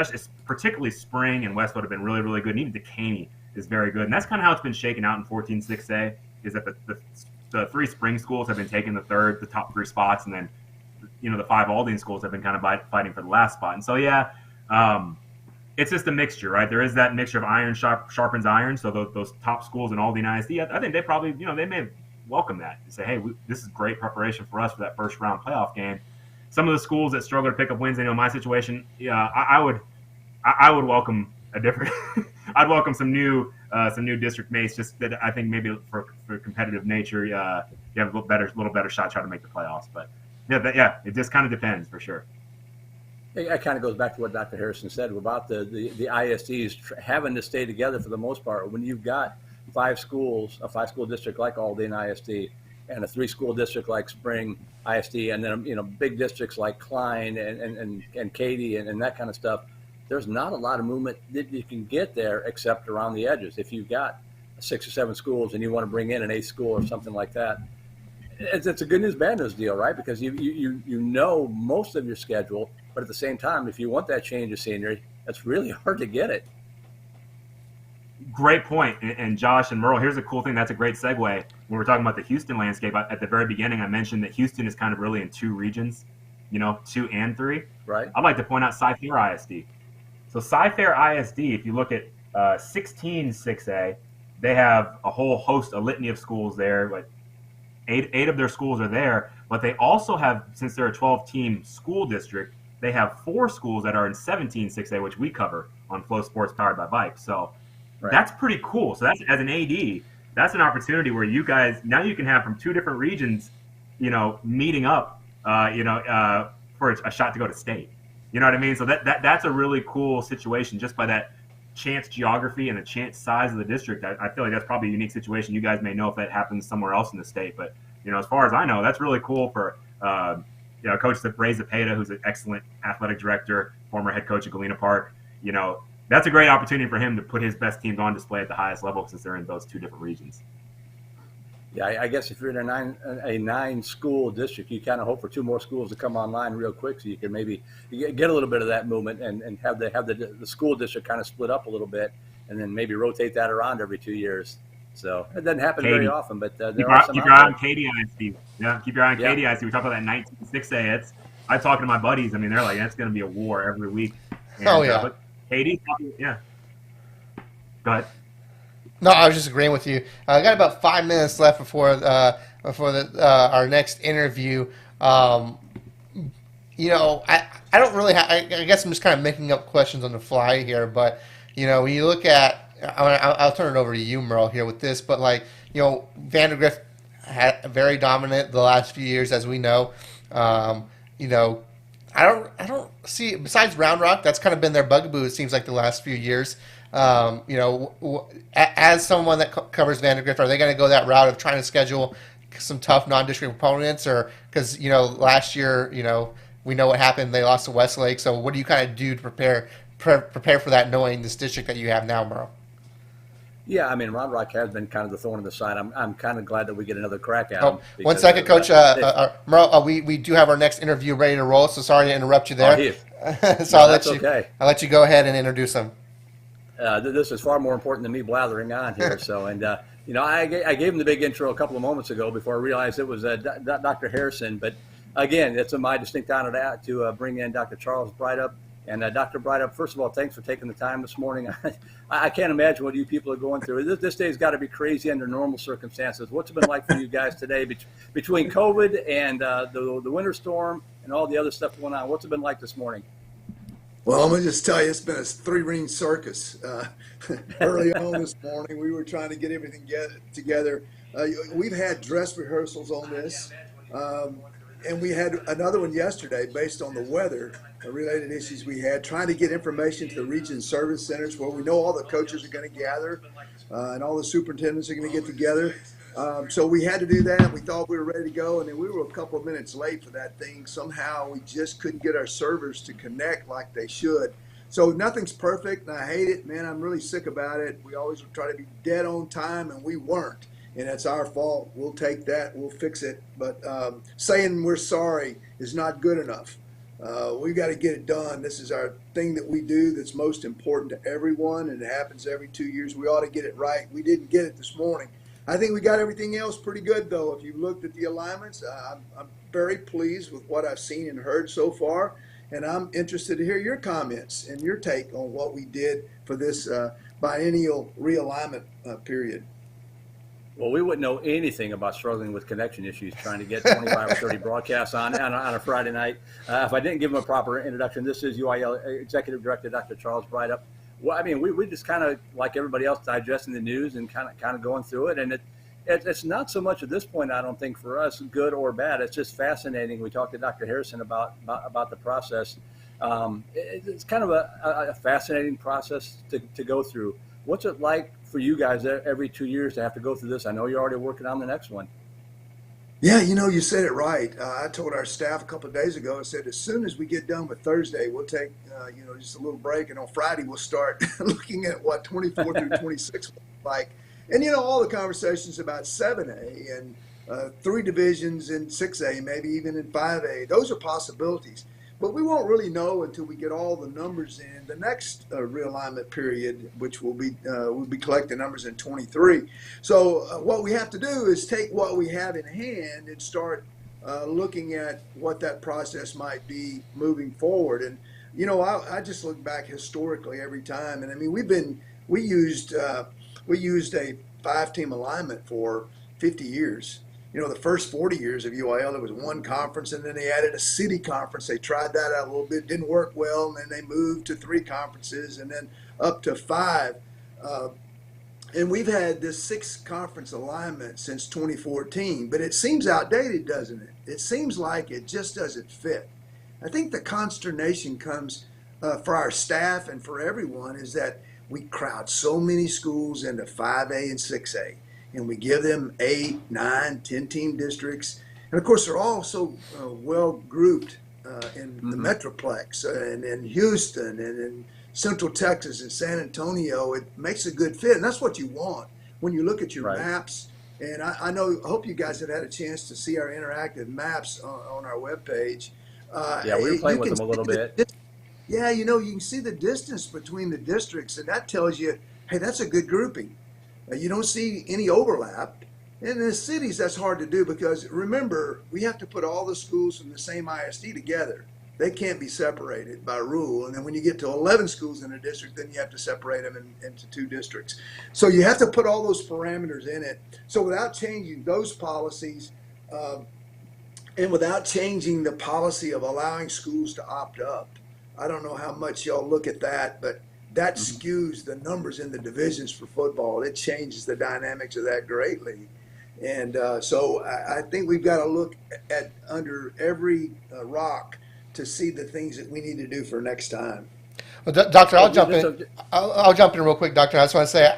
Speaker 3: particularly Spring and Westfield, have been really, really good. And even Decaney is very good. And that's kind of how it's been shaken out in 14-6A, is that the three Spring schools have been taking the top three spots. And then, the 5 Aldine schools have been kind of fighting for the last spot. And so, it's just a mixture, right? There is that mixture of iron sharpens iron. So those top schools in Aldine ISD, I think they probably, they may welcome that and say, hey, this is great preparation for us for that first round playoff game. Some of the schools that struggle to pick up wins, my situation, I would welcome a different. I'd welcome some new district mates. Just that I think maybe for competitive nature, you have a little better shot trying to make the playoffs. But it just kind of depends for sure.
Speaker 2: It kind of goes back to what Dr. Harrison said about the ISDs having to stay together for the most part. When you've got 5 schools, a 5-school district like Aldine ISD, and a 3-school district like Spring ISD, and then big districts like Klein and Katy and that kind of stuff, there's not a lot of movement that you can get there except around the edges. If you've got 6 or 7 schools and you want to bring in an 8th school or something like that, it's a good news, bad news deal, right? Because you know most of your schedule, but at the same time, if you want that change of scenery, it's really hard to get it.
Speaker 3: Great point. And Josh and Merle, here's a cool thing. That's a great segue. When we're talking about the Houston landscape, at the very beginning, I mentioned that Houston is kind of really in 2 regions, 2 and 3.
Speaker 2: Right.
Speaker 3: I'd like to point out Cy-Fair ISD. So Cy-Fair ISD, if you look at 16-6A, they have a whole host, a litany of schools there. Like 8 of their schools are there, but they also have, since they're a 12-team school district, they have 4 schools that are in 17-6A, which we cover on Flow Sports powered by VYPE. So right. That's pretty cool. So that's, as an AD, that's an opportunity where you guys, now you can have from 2 different regions, meeting up, for a shot to go to state. You know what I mean? So that's a really cool situation just by that chance geography and the chance size of the district. I feel like that's probably a unique situation. You guys may know if that happens somewhere else in the state, but as far as I know, that's really cool for Coach Ray Zepeda, who's an excellent athletic director, former head coach at Galena Park. That's a great opportunity for him to put his best teams on display at the highest level since they're in those 2 different regions.
Speaker 2: Yeah, I guess if you're in a 9-school district, you kind of hope for 2 more schools to come online real quick, so you can maybe get a little bit of that movement and have the school district kind of split up a little bit, and then maybe rotate that around every 2 years. So it doesn't happen very often, but there are some.
Speaker 3: Keep your eye on Katy ISD. Yeah, keep your eye on Katy ISD. We talked about that 19-6A. I'm talking to my buddies. I mean, they're like, that's going to be a war every week. And, but Katy, yeah. Go ahead.
Speaker 1: No, I was just agreeing with you. I got about 5 minutes left before our next interview. I don't really have. I guess I'm just kind of making up questions on the fly here, but when you look at, I'll turn it over to you, Merle, here with this. But Vandergrift had very dominant the last few years, as we know. I don't see, besides Round Rock, that's kind of been their bugaboo. It seems like the last few years. As someone that covers Vandergrift, are they going to go that route of trying to schedule some tough non-district opponents, or because last year we know what happened, they lost to Westlake. So what do you kind of do to prepare for that, knowing this district that you have now, Merle?
Speaker 2: Yeah, I mean, Round Rock has been kind of the thorn in the side. I'm kind of glad that we get another crack at them.
Speaker 1: 1 second, Coach. Merle, we do have our next interview ready to roll, so sorry to interrupt you there. So I'll let you go ahead and introduce them.
Speaker 2: This is far more important than me blathering on here. So, and I gave him the big intro a couple of moments ago before I realized it was Dr. Harrison. But again, it's my distinct honor to bring in Dr. Charles Breithaupt And Dr. Brydup, first of all, thanks for taking the time this morning. I can't imagine what you people are going through. This day's got to be crazy under normal circumstances. What's it been like for you guys today between COVID and the winter storm and all the other stuff going on? What's it been like this morning?
Speaker 5: Well, I'm going to just tell you, it's been a three-ring circus. Early on this morning, we were trying to get everything together. We've had dress rehearsals on this, and we had another one yesterday based on the weather-related issues we had, trying to get information to the region service centers where we know all the coaches are going to gather and all the superintendents are going to get together. So we had to do that. We thought we were ready to go, and then we were a couple of minutes late for that thing. Somehow we just couldn't get our servers to connect like they should. So nothing's perfect, and I hate it, man. I'm really sick about it. We always try to be dead on time, and we weren't, and it's our fault. We'll take that. We'll fix it. But saying we're sorry is not good enough. We've got to get it done. This is our thing that we do that's most important to everyone, and it happens every 2 years. We ought to get it right. We didn't get it this morning. I think we got everything else pretty good, though. If you looked at the alignments, I'm very pleased with what I've seen and heard so far, and I'm interested to hear your comments and your take on what we did for this biennial realignment period.
Speaker 2: Well, we wouldn't know anything about struggling with connection issues trying to get 25 or 30 broadcasts on a Friday night. If I didn't give them a proper introduction, this is UIL Executive Director Dr. Charles Brydup. Well, I mean, we just kind of, like everybody else, digesting the news and kind of going through it. And it's not so much at this point, I don't think, for us, good or bad. It's just fascinating. We talked to Dr. Harrison about the process. It's kind of a fascinating process to go through. What's it like for you guys every 2 years to have to go through this? I know you're already working on the next one.
Speaker 5: Yeah, you said it right. I told our staff a couple of days ago, I said, as soon as we get done with Thursday, we'll take, just a little break. And on Friday, we'll start looking at what 24 through 26 will look like. And, all the conversations about 7A and 3 divisions in 6A, maybe even in 5A, those are possibilities. But we won't really know until we get all the numbers in the next realignment period, which we'll be collecting numbers in 23. So what we have to do is take what we have in hand and start looking at what that process might be moving forward. And I just look back historically every time, and I mean we used a 5-team alignment for 50 years. The first 40 years of UIL, there was one conference, and then they added a city conference. They tried that out a little bit, didn't work well, and then they moved to 3 conferences and then up to 5. And we've had this 6-conference alignment since 2014, but it seems outdated, doesn't it? It seems like it just doesn't fit. I think the consternation comes for our staff and for everyone is that we crowd so many schools into 5A and 6A. And we give them 8, 9, 10-team districts. And, of course, they're all so well grouped in the Metroplex and in Houston and in Central Texas and San Antonio. It makes a good fit. And that's what you want when you look at your maps. And I hope you guys have had a chance to see our interactive maps on our webpage.
Speaker 2: Yeah, we were playing with them a little bit.
Speaker 5: Yeah, you can see the distance between the districts, and that tells you, hey, that's a good grouping. You don't see any overlap. In the cities, that's hard to do because, remember, we have to put all the schools from the same ISD together. They can't be separated by rule. And then when you get to 11 schools in a district, then you have to separate them into 2 districts. So you have to put all those parameters in it. So without changing those policies and without changing the policy of allowing schools to opt up, I don't know how much y'all look at that, but that skews the numbers in the divisions for football. It changes the dynamics of that greatly. And so I think we've got to look at under every rock to see the things that we need to do for next time.
Speaker 1: Well, Doctor, I'll jump in. I'll jump in real quick, Doctor. I just want to say,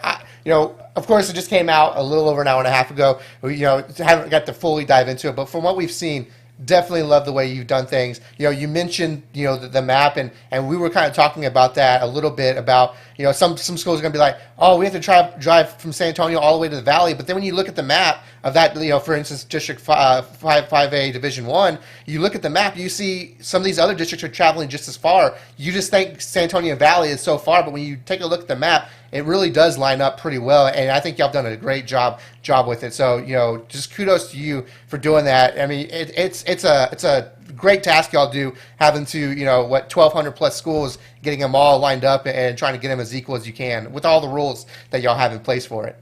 Speaker 1: of course, it just came out a little over an hour and a half ago. We, haven't got to fully dive into it, but from what we've seen, definitely love the way you've done things. You mentioned, the map, and we were kind of talking about that a little bit about, some schools are going to be like, oh, we have to drive from San Antonio all the way to the Valley. But then when you look at the map of that, for instance, District 5A Division 1, you look at the map, you see some of these other districts are traveling just as far. You just think San Antonio Valley is so far, but when you take a look at the map, it really does line up pretty well, and I think y'all have done a great job with it. So just kudos to you for doing that. I mean, it's a great task y'all do, having to, 1,200 plus schools, getting them all lined up and trying to get them as equal as you can with all the rules that y'all have in place for it.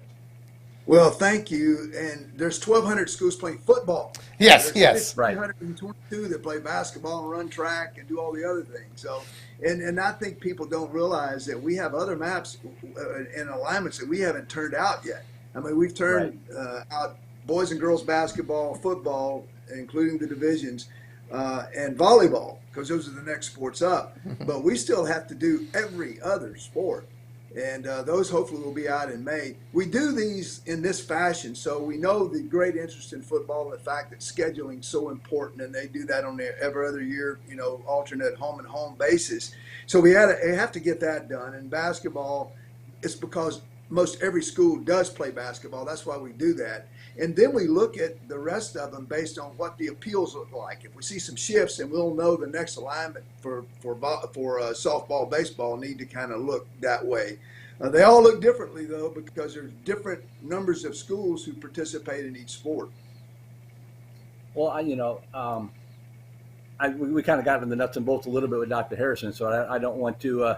Speaker 5: Well, thank you. And there's 1,200 schools playing football.
Speaker 1: Yes,
Speaker 5: There's
Speaker 1: yes.
Speaker 5: 1,522 that play basketball and run track and do all the other things. So, and I think people don't realize that we have other maps and alignments that we haven't turned out yet. I mean, we've turned out boys and girls basketball, football, including the divisions, and volleyball, because those are the next sports up. But we still have to do every other sport. And those hopefully will be out in May. We do these in this fashion, so we know the great interest in football, the fact that scheduling is so important, and they do that on every other year, alternate home and home basis. So we have to get that done. And basketball, it's because most every school does play basketball. That's why we do that. And then we look at the rest of them based on what the appeals look like. If we see some shifts, and we'll know the next alignment for softball, baseball need to kind of look that way. They all look differently, though, because there's different numbers of schools who participate in each sport.
Speaker 2: Well, we kind of got into the nuts and bolts a little bit with Dr. Harrison, so I don't want to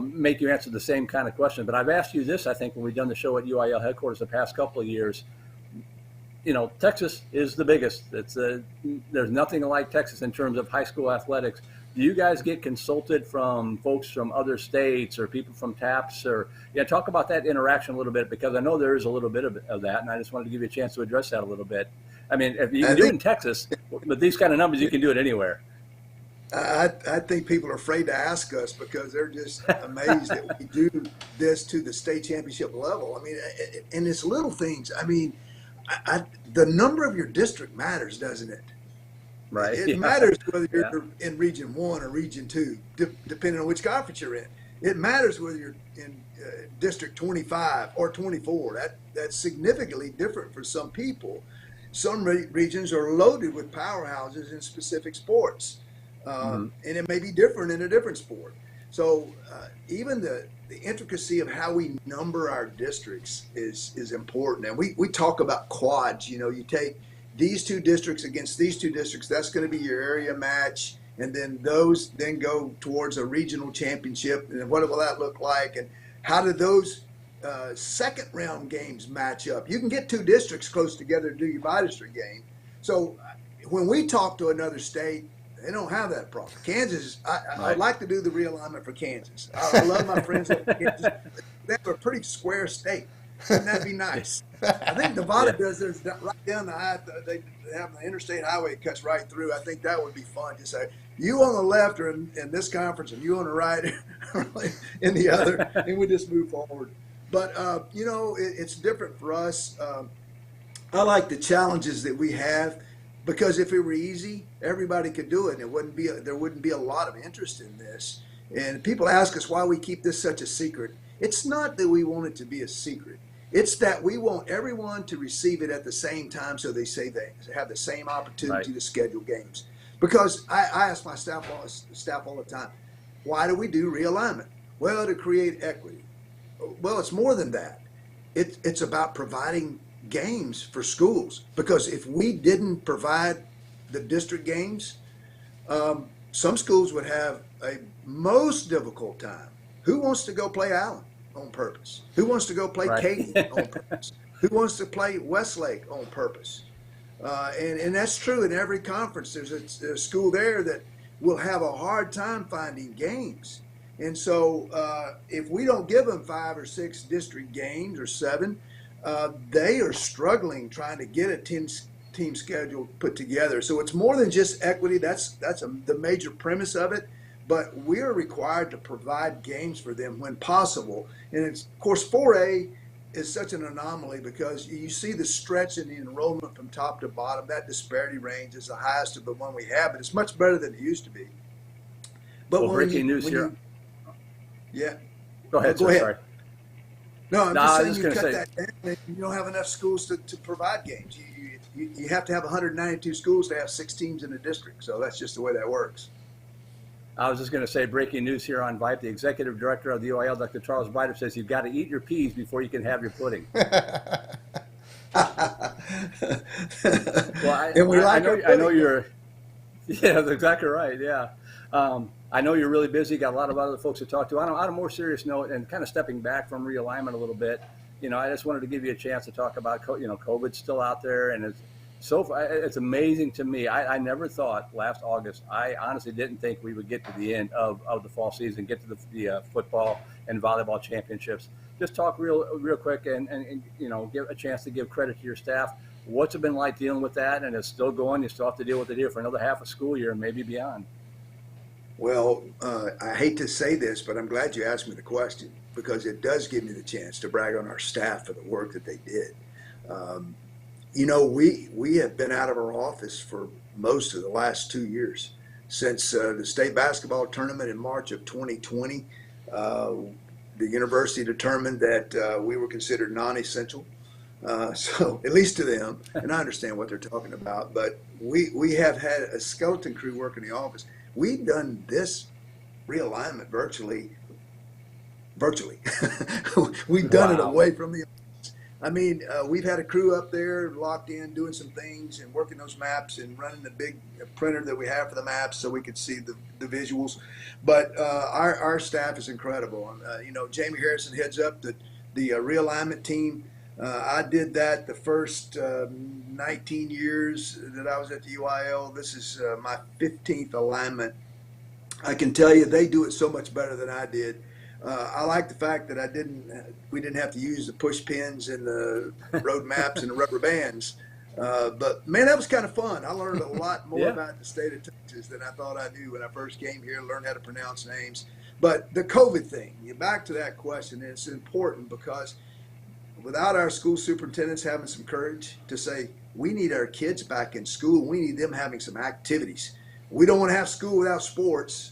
Speaker 2: make you answer the same kind of question. But I've asked you this, I think, when we've done the show at UIL headquarters the past couple of years. Texas is the biggest. There's nothing like Texas in terms of high school athletics. Do you guys get consulted from folks from other states or people from TAPS? Or talk about that interaction a little bit, because I know there is a little bit of that, and I just wanted to give you a chance to address that a little bit. I mean, if you can do it in Texas, with these kind of numbers, you can do it anywhere.
Speaker 5: I think people are afraid to ask us because they're just amazed that we do this to the state championship level. I mean, and it's little things. I mean, the number of your district matters, doesn't it?
Speaker 2: Right.
Speaker 5: It matters whether you're in Region 1 or Region 2, depending on which conference you're in. It matters whether you're in District 25 or 24. That's significantly different for some people. Some regions are loaded with powerhouses in specific sports, and it may be different in a different sport. So even the intricacy of how we number our districts is important. And we talk about quads. You take these two districts against these two districts, that's going to be your area match. And then those then go towards a regional championship. And what will that look like? And how do those second round games match up? You can get two districts close together to do your bi-district game. So when we talk to another state, they don't have that problem. Kansas, I'd like to do the realignment for Kansas. I love my friends in Kansas. They have a pretty square state. Wouldn't that be nice? I think Nevada does theirs right down the they have the interstate highway that cuts right through. I think that would be fun to say, you on the left are in this conference and you on the right in the other, and we just move forward. But, it's different for us. I like the challenges that we have, because if it were easy, everybody could do it. And there wouldn't be a lot of interest in this. And people ask us why we keep this such a secret. It's not that we want it to be a secret. It's that we want everyone to receive it at the same time, so they say they have the same opportunity to schedule games. Because I ask my staff all the time, why do we do realignment? Well, to create equity. Well, it's more than that. It's about providing games for schools. Because if we didn't provide the district games, some schools would have a most difficult time. Who wants to go play Allen on purpose? Who wants to go play Katy on purpose? Who wants to play Westlake on purpose? And that's true in every conference. There's a school there that will have a hard time finding games. And so if we don't give them 5 or 6 district games or 7, they are struggling trying to get a team schedule put together. So it's more than just equity. That's the major premise of it. But we're required to provide games for them when possible. And it's, of course, 4A is such an anomaly because you see the stretch in the enrollment from top to bottom. That disparity range is the highest of the one we have, but it's much better than it used to be. But
Speaker 2: well, breaking news here.
Speaker 5: Go ahead.
Speaker 2: Sorry.
Speaker 5: No, I'm just saying you cut that down and you don't have enough schools to provide games. You have to have 192 schools to have 6 teams in a district. So that's just the way that works.
Speaker 2: I was just going to say, breaking news here on VYPE. The executive director of the UIL, Dr. Charles Biden, says you've got to eat your peas before you can have your pudding. Well, I know you're Yeah, that's exactly right. Yeah. I know you're really busy, got a lot of other folks to talk to. On a more serious note, and kind of stepping back from realignment a little bit, I just wanted to give you a chance to talk about, COVID's still out there, and it's amazing to me. I never thought last August, I honestly didn't think we would get to the end of the fall season, get to the football and volleyball championships. Just talk real quick and give a chance to give credit to your staff. What's it been like dealing with that? And it's still going. You still have to deal with it for another half of school year and maybe beyond.
Speaker 5: Well, I hate to say this, but I'm glad you asked me the question, because it does give me the chance to brag on our staff for the work that they did. We have been out of our office for most of the last 2 years. Since the state basketball tournament in March of 2020, the university determined that we were considered non-essential. So at least to them, and I understand what they're talking about, but we have had a skeleton crew work in the office. We've done this realignment virtually. We've done it away from the office. I mean, we've had a crew up there locked in, doing some things and working those maps and running the big printer that we have for the maps so we could see the visuals. But our staff is incredible. Jamie Harrison heads up the realignment team. I did that the first 19 years that I was at the UIL. This is my 15th alignment. I can tell you they do it so much better than I did. I like the fact that we didn't have to use the push pins and the road maps and the rubber bands. But man, that was kind of fun. I learned a lot more about the state of Texas than I thought I knew when I first came here, learned how to pronounce names. But the COVID thing, back to that question, it's important because without our school superintendents having some courage to say, we need our kids back in school, we need them having some activities. We don't want to have school without sports.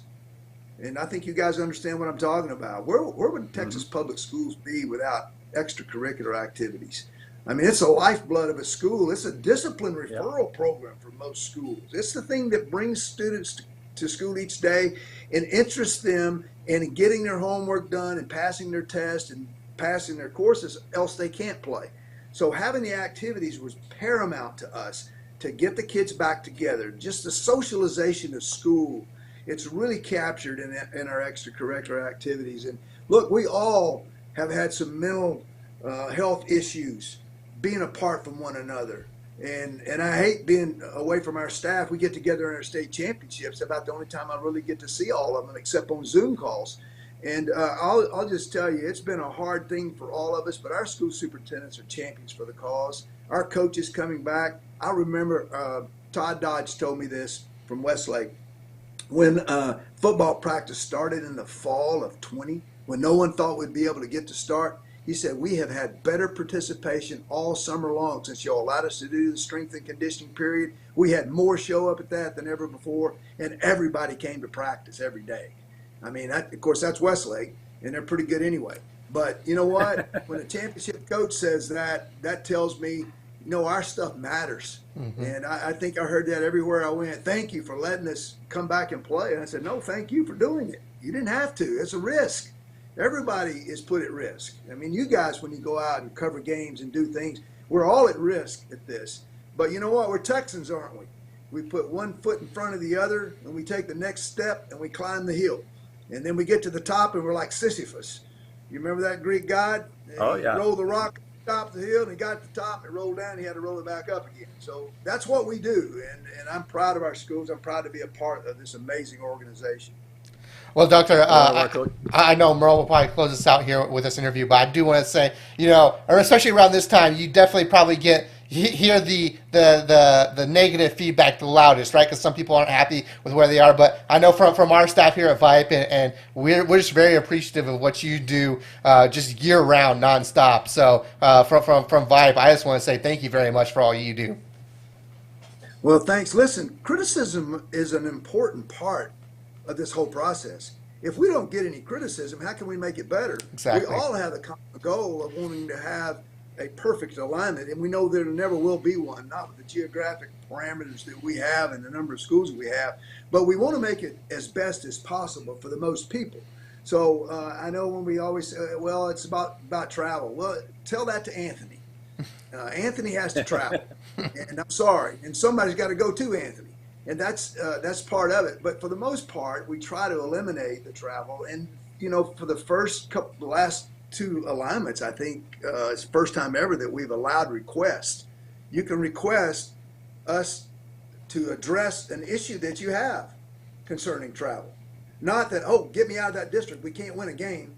Speaker 5: And I think you guys understand what I'm talking about. Where would Texas public schools be without extracurricular activities? I mean, it's the lifeblood of a school. It's a discipline referral program for most schools. It's the thing that brings students to school each day and interests them in getting their homework done and passing their tests and passing their courses, else they can't play. So having the activities was paramount to us to get the kids back together. Just the socialization of school, it's really captured in our extracurricular activities. And look, we all have had some mental health issues being apart from one another. And I hate being away from our staff. We get together in our state championships. About the only time I really get to see all of them, except on Zoom calls. And I'll just tell you, it's been a hard thing for all of us, but our school superintendents are champions for the cause. Our coaches coming back. I remember Todd Dodge told me this from Westlake. When football practice started in the fall of 20, when no one thought we'd be able to get to start, he said, we have had better participation all summer long since y'all allowed us to do the strength and conditioning period. We had more show up at that than ever before, and everybody came to practice every day. I mean, of course, that's Westlake, and they're pretty good anyway. But you know what? When a championship coach says that, that tells me, our stuff matters. Mm-hmm. And I think I heard that everywhere I went. Thank you for letting us come back and play. And I said, no, thank you for doing it. You didn't have to. It's a risk. Everybody is put at risk. I mean, you guys, when you go out and cover games and do things, we're all at risk at this. But you know what? We're Texans, aren't we? We put one foot in front of the other, and we take the next step, and we climb the hill. And then we get to the top, and we're like Sisyphus. You remember that Greek god?
Speaker 2: Oh, yeah.
Speaker 5: He rolled the rock top of the hill, and he got to the top, and rolled down, and he had to roll it back up again. So that's what we do, and I'm proud of our schools. I'm proud to be a part of this amazing organization.
Speaker 1: Well, Doctor, I know Merle will probably close us out here with this interview, but I do want to say, or especially around this time, you definitely probably hear the negative feedback the loudest, right? Because some people aren't happy with where they are. But I know from our staff here at VYPE, and we're just very appreciative of what you do just year round, nonstop. So from VYPE, I just want to say thank you very much for all you do.
Speaker 5: Well, thanks. Listen, criticism is an important part of this whole process. If we don't get any criticism, how can we make it better?
Speaker 1: Exactly.
Speaker 5: We all have the common goal of wanting to have a perfect alignment, and we know there never will be one, not with the geographic parameters that we have and the number of schools we have, but we want to make it as best as possible for the most people. So I know when we always say, well, it's about travel. Well, tell that to Anthony. Anthony has to travel, and I'm sorry, and somebody's got to go to Anthony. and that's part of it. But for the most part, we try to eliminate the travel. And for the last two alignments, I think it's the first time ever that we've allowed requests. You can request us to address an issue that you have concerning travel. Not that, oh, get me out of that district, we can't win a game.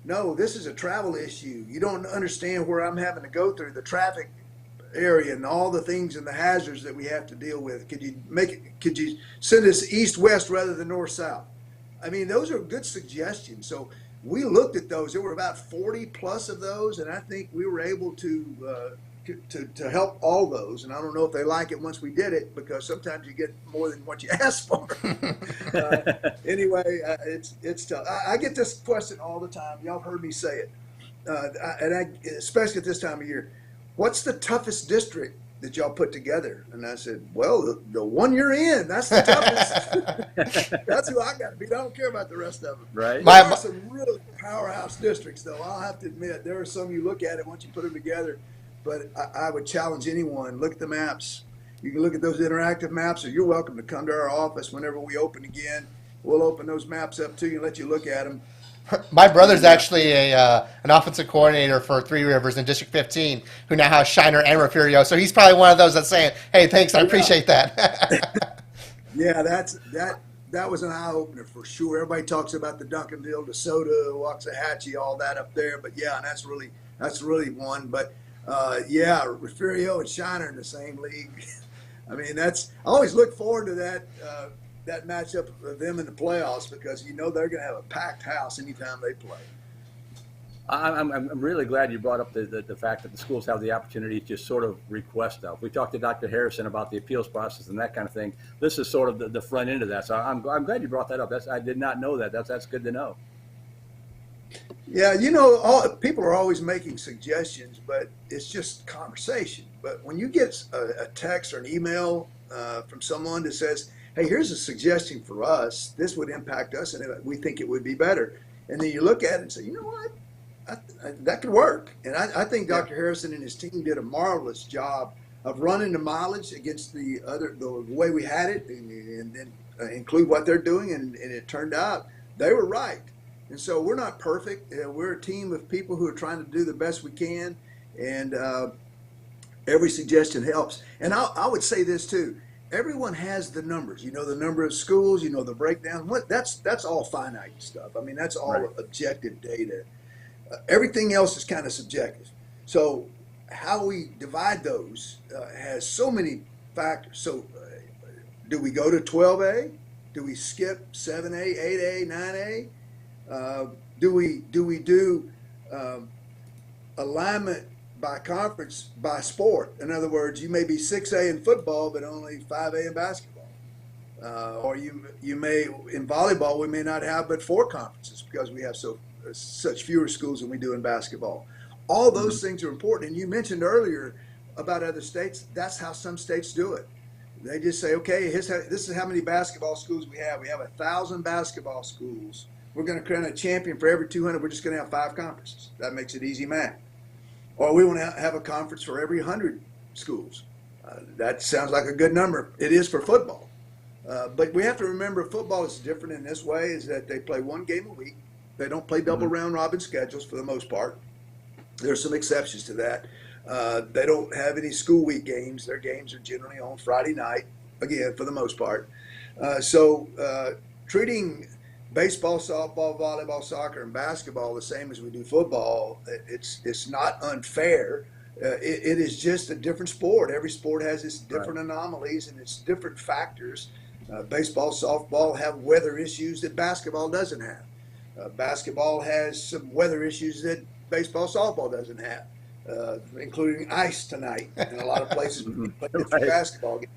Speaker 5: No, this is a travel issue. You don't understand where I'm having to go through the traffic area and all the things and the hazards that we have to deal with. Could you send us east-west rather than north-south? I mean, those are good suggestions. So we looked at those. There were about 40 plus of those, and I think we were able to help all those. And I don't know if they like it once we did it, because sometimes you get more than what you ask for. Anyway, it's tough. I get this question all the time. Y'all heard me say it, especially at this time of year. What's the toughest district that y'all put together? And I said, well, the one you're in, that's the toughest. That's who I got to beat. I don't care about the rest of them.
Speaker 2: Right.
Speaker 5: There are some really powerhouse districts, though. I'll have to admit, there are some you look at it once you put them together. But I would challenge anyone, look at the maps. You can look at those interactive maps, or you're welcome to come to our office whenever we open again. We'll open those maps up to you and let you look at them.
Speaker 1: My brother's actually an offensive coordinator for Three Rivers in District 15, who now has Shiner and Refugio. So he's probably one of those that's saying, "Hey, thanks, I appreciate that."
Speaker 5: Yeah, that was an eye opener for sure. Everybody talks about the Duncanville, DeSoto, Waxahachie, all that up there, but yeah, and that's really one. But yeah, Refugio and Shiner in the same league. I mean, I always look forward to that matchup of them in the playoffs, because they're going to have a packed house anytime they play.
Speaker 2: I'm really glad you brought up the fact that the schools have the opportunity to just sort of request stuff. We talked to Dr. Harrison about the appeals process and that kind of thing. This is sort of the front end of that. So I'm glad you brought that up. I did not know that. That's good to know.
Speaker 5: Yeah, people are always making suggestions, but it's just conversation. But when you get a text or an email from someone that says, hey, here's a suggestion for us, this would impact us, and we think it would be better. And then you look at it and say, you know what, that could work. And I think Dr. Harrison and his team did a marvelous job of running the mileage against the way we had it, and then include what they're doing, and it turned out they were right. And so we're not perfect. We're a team of people who are trying to do the best we can, and every suggestion helps. And I would say this too. Everyone has the numbers, the number of schools, the breakdown. That's all finite stuff. I mean, that's all right. Objective data. Everything else is kind of subjective. So how we divide those has so many factors. So do we go to 12A? Do we skip 7A, 8A, 9A? Do we do alignment by conference, by sport? In other words, you may be 6A in football, but only 5A in basketball. Or you may, in volleyball, we may not have but 4 conferences, because we have such fewer schools than we do in basketball. All those things are important. And you mentioned earlier about other states. That's how some states do it. They just say, okay, this is how many basketball schools we have. We have 1,000 basketball schools. We're going to crown a champion for every 200. We're just going to have 5 conferences. That makes it easy math. Or we want to have a conference for every 100 schools. That sounds like a good number. It is for football. But we have to remember football is different in this way, is that they play 1 game a week. They don't play double round robin schedules for the most part. There's some exceptions to that. They don't have any school week games. Their games are generally on Friday night, again, for the most part. So treating baseball, softball, volleyball, soccer, and basketball the same as we do football, it's not unfair. It is just a different sport. Every sport has its different anomalies and its different factors. Baseball, softball have weather issues that basketball doesn't have. Basketball has some weather issues that baseball, softball doesn't have, including ice tonight in a lot of places. But it's a basketball game.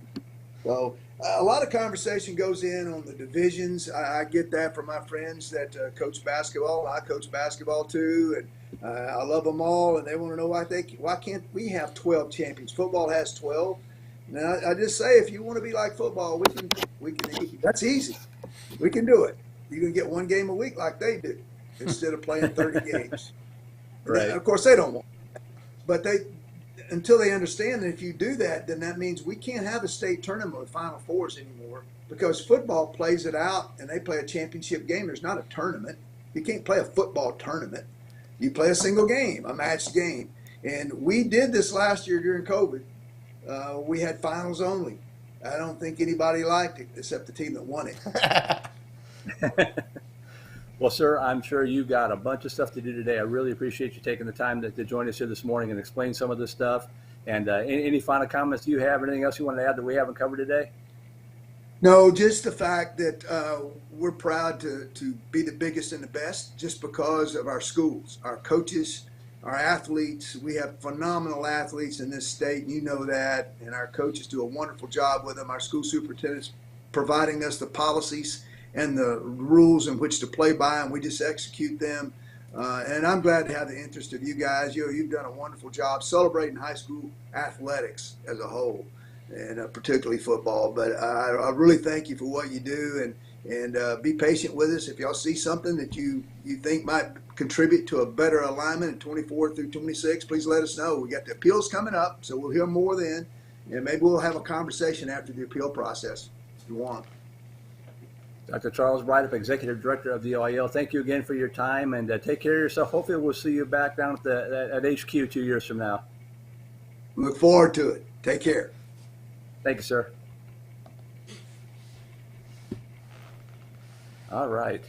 Speaker 5: So a lot of conversation goes in on the divisions. I get that from my friends that coach basketball. I coach basketball too, and I love them all. And they want to know why can't we have 12 champions? Football has 12. Now I just say, if you want to be like football, we can. That's easy. We can do it. You can get 1 game a week like they do, instead of playing 30 games. Right. And of course, they don't want it. But until they understand that if you do that, then that means we can't have a state tournament with Final Fours anymore, because football plays it out and they play a championship game. There's not a tournament. You can't play a football tournament. You play a single game, a matched game. And we did this last year during COVID. We had finals only. I don't think anybody liked it except the team that won it.
Speaker 2: Well, sir, I'm sure you've got a bunch of stuff to do today. I really appreciate you taking the time to join us here this morning and explain some of this stuff. And any final comments you have, anything else you want to add that we haven't covered today?
Speaker 5: No, just the fact that we're proud to be the biggest and the best just because of our schools, our coaches, our athletes. We have phenomenal athletes in this state. You know that. And our coaches do a wonderful job with them. Our school superintendents providing us the policies and the rules in which to play by, and we just execute them. And I'm glad to have the interest of you guys. You've done a wonderful job celebrating high school athletics as a whole, and particularly football. But I really thank you for what you do, and be patient with us. If y'all see something that you think might contribute to a better alignment in 24 through 26, please let us know. We got the appeals coming up, so we'll hear more then, and maybe we'll have a conversation after the appeal process if you want.
Speaker 2: Dr. Charles Brydup, Executive Director of the UIL, thank you again for your time, and take care of yourself. Hopefully we'll see you back down at HQ 2 years from now.
Speaker 5: Look forward to it. Take care.
Speaker 2: Thank you, sir. All right.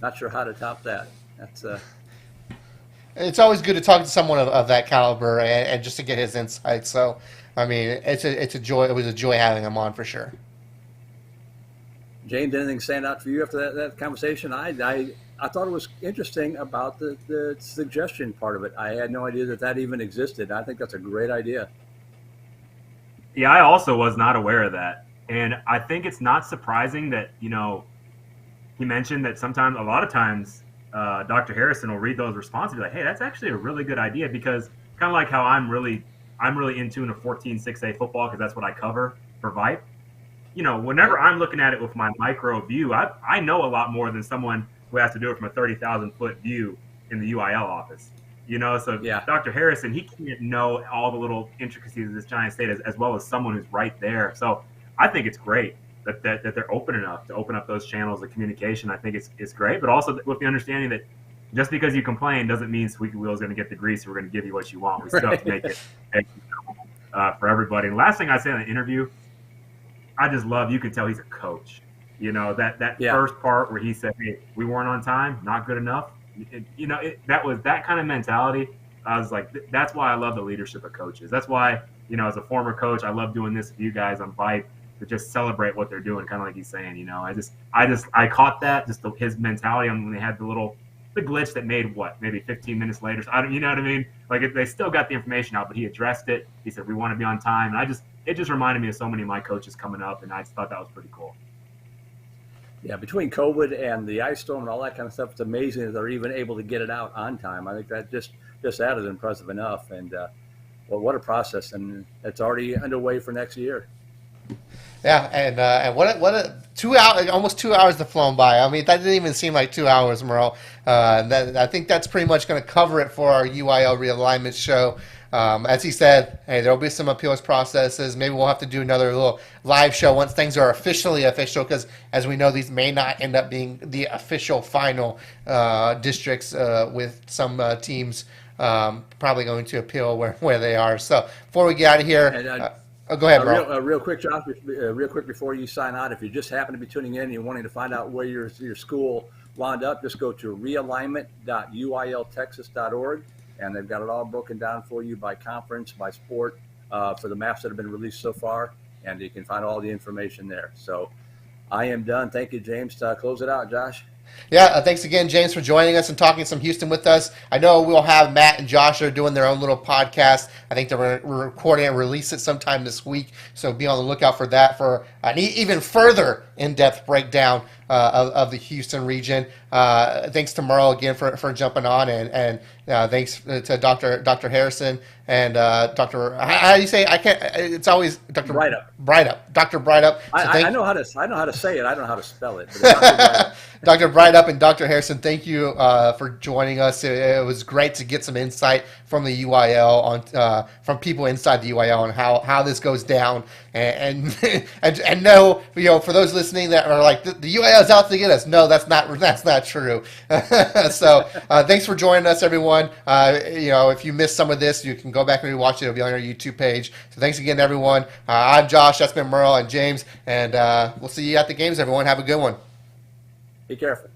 Speaker 2: Not sure how to top that. That's
Speaker 1: It's always good to talk to someone of that caliber and just to get his insight. So, I mean, it's a joy. It was a joy having him on for sure.
Speaker 2: James, anything stand out for you after that conversation? I thought it was interesting about the suggestion part of it. I had no idea that even existed. I think that's a great idea.
Speaker 3: Yeah, I also was not aware of that. And I think it's not surprising that, he mentioned that a lot of times, Dr. Harrison will read those responses and be like, hey, that's actually a really good idea, because kind of like how I'm really in tune to 14-6A football, because that's what I cover for VYPE. Whenever I'm looking at it with my micro view, I know a lot more than someone who has to do it from a 30,000-foot view in the UIL office. So yeah. Dr. Harrison, he can't know all the little intricacies of this giant state as well as someone who's right there. So I think it's great that they're open enough to open up those channels of communication. I think it's great, but also with the understanding that just because you complain doesn't mean Squeaky Wheel is going to get the grease. We're going to give you what you want. We still have to make it for everybody. And last thing I said in the interview, I just love, you can tell he's a coach. That first part where he said, hey, we weren't on time, not good enough. That was that kind of mentality. I was like, that's why I love the leadership of coaches. That's why, as a former coach, I love doing this with you guys on VYPE, to just celebrate what they're doing, kind of like he's saying. I caught that, just his mentality on when they had the glitch that made maybe 15 minutes later. So you know what I mean? Like, they still got the information out, but he addressed it. He said, we want to be on time. And it just reminded me of so many of my coaches coming up, and I just thought that was pretty cool.
Speaker 2: Yeah, between COVID and the ice storm and all that kind of stuff, it's amazing that they're even able to get it out on time. I think that just that is impressive enough. And well, what a process, and it's already underway for next year.
Speaker 1: Yeah, and what a 2 hours, almost 2 hours have flown by. I mean, that didn't even seem like 2 hours, Merle. I think that's pretty much going to cover it for our UIL realignment show. As he said, hey, there'll be some appeals processes. Maybe we'll have to do another little live show once things are officially official, because as we know, these may not end up being the official final districts, with some teams probably going to appeal where they are. So before we get out of here, go ahead, bro.
Speaker 2: Real quick, Josh, real quick before you sign out, if you just happen to be tuning in and you're wanting to find out where your school wound up, just go to realignment.uiltexas.org. And they've got it all broken down for you by conference, by sport, for the maps that have been released so far. And you can find all the information there. So I am done. Thank you, James. Close it out, Josh.
Speaker 1: Yeah, thanks again, James, for joining us and talking some Houston with us. I know we'll have Matt and Josh are doing their own little podcast. I think they're recording and release it sometime this week, so be on the lookout for that for an even further in-depth breakdown of the Houston region. Thanks to Merle again for jumping on, and thanks to Dr. Harrison and Dr. How do you say? I can't. It's always Dr. Brightup. Dr. Brightup. So
Speaker 2: I know how to say it. I don't know how to spell it. But
Speaker 1: Dr. Brightup and Dr. Harrison, thank you for joining us. It was great to get some insight from the UIL on from people inside the UIL on how this goes down, and know, for those listening that are like the UIL is out to get us. No, that's not true. So thanks for joining us, everyone. If you missed some of this, you can go back and rewatch it. It'll be on our YouTube page. So thanks again, everyone. I'm Josh. That's been Merle and James, and we'll see you at the games, everyone. Have a good one.
Speaker 2: Be careful.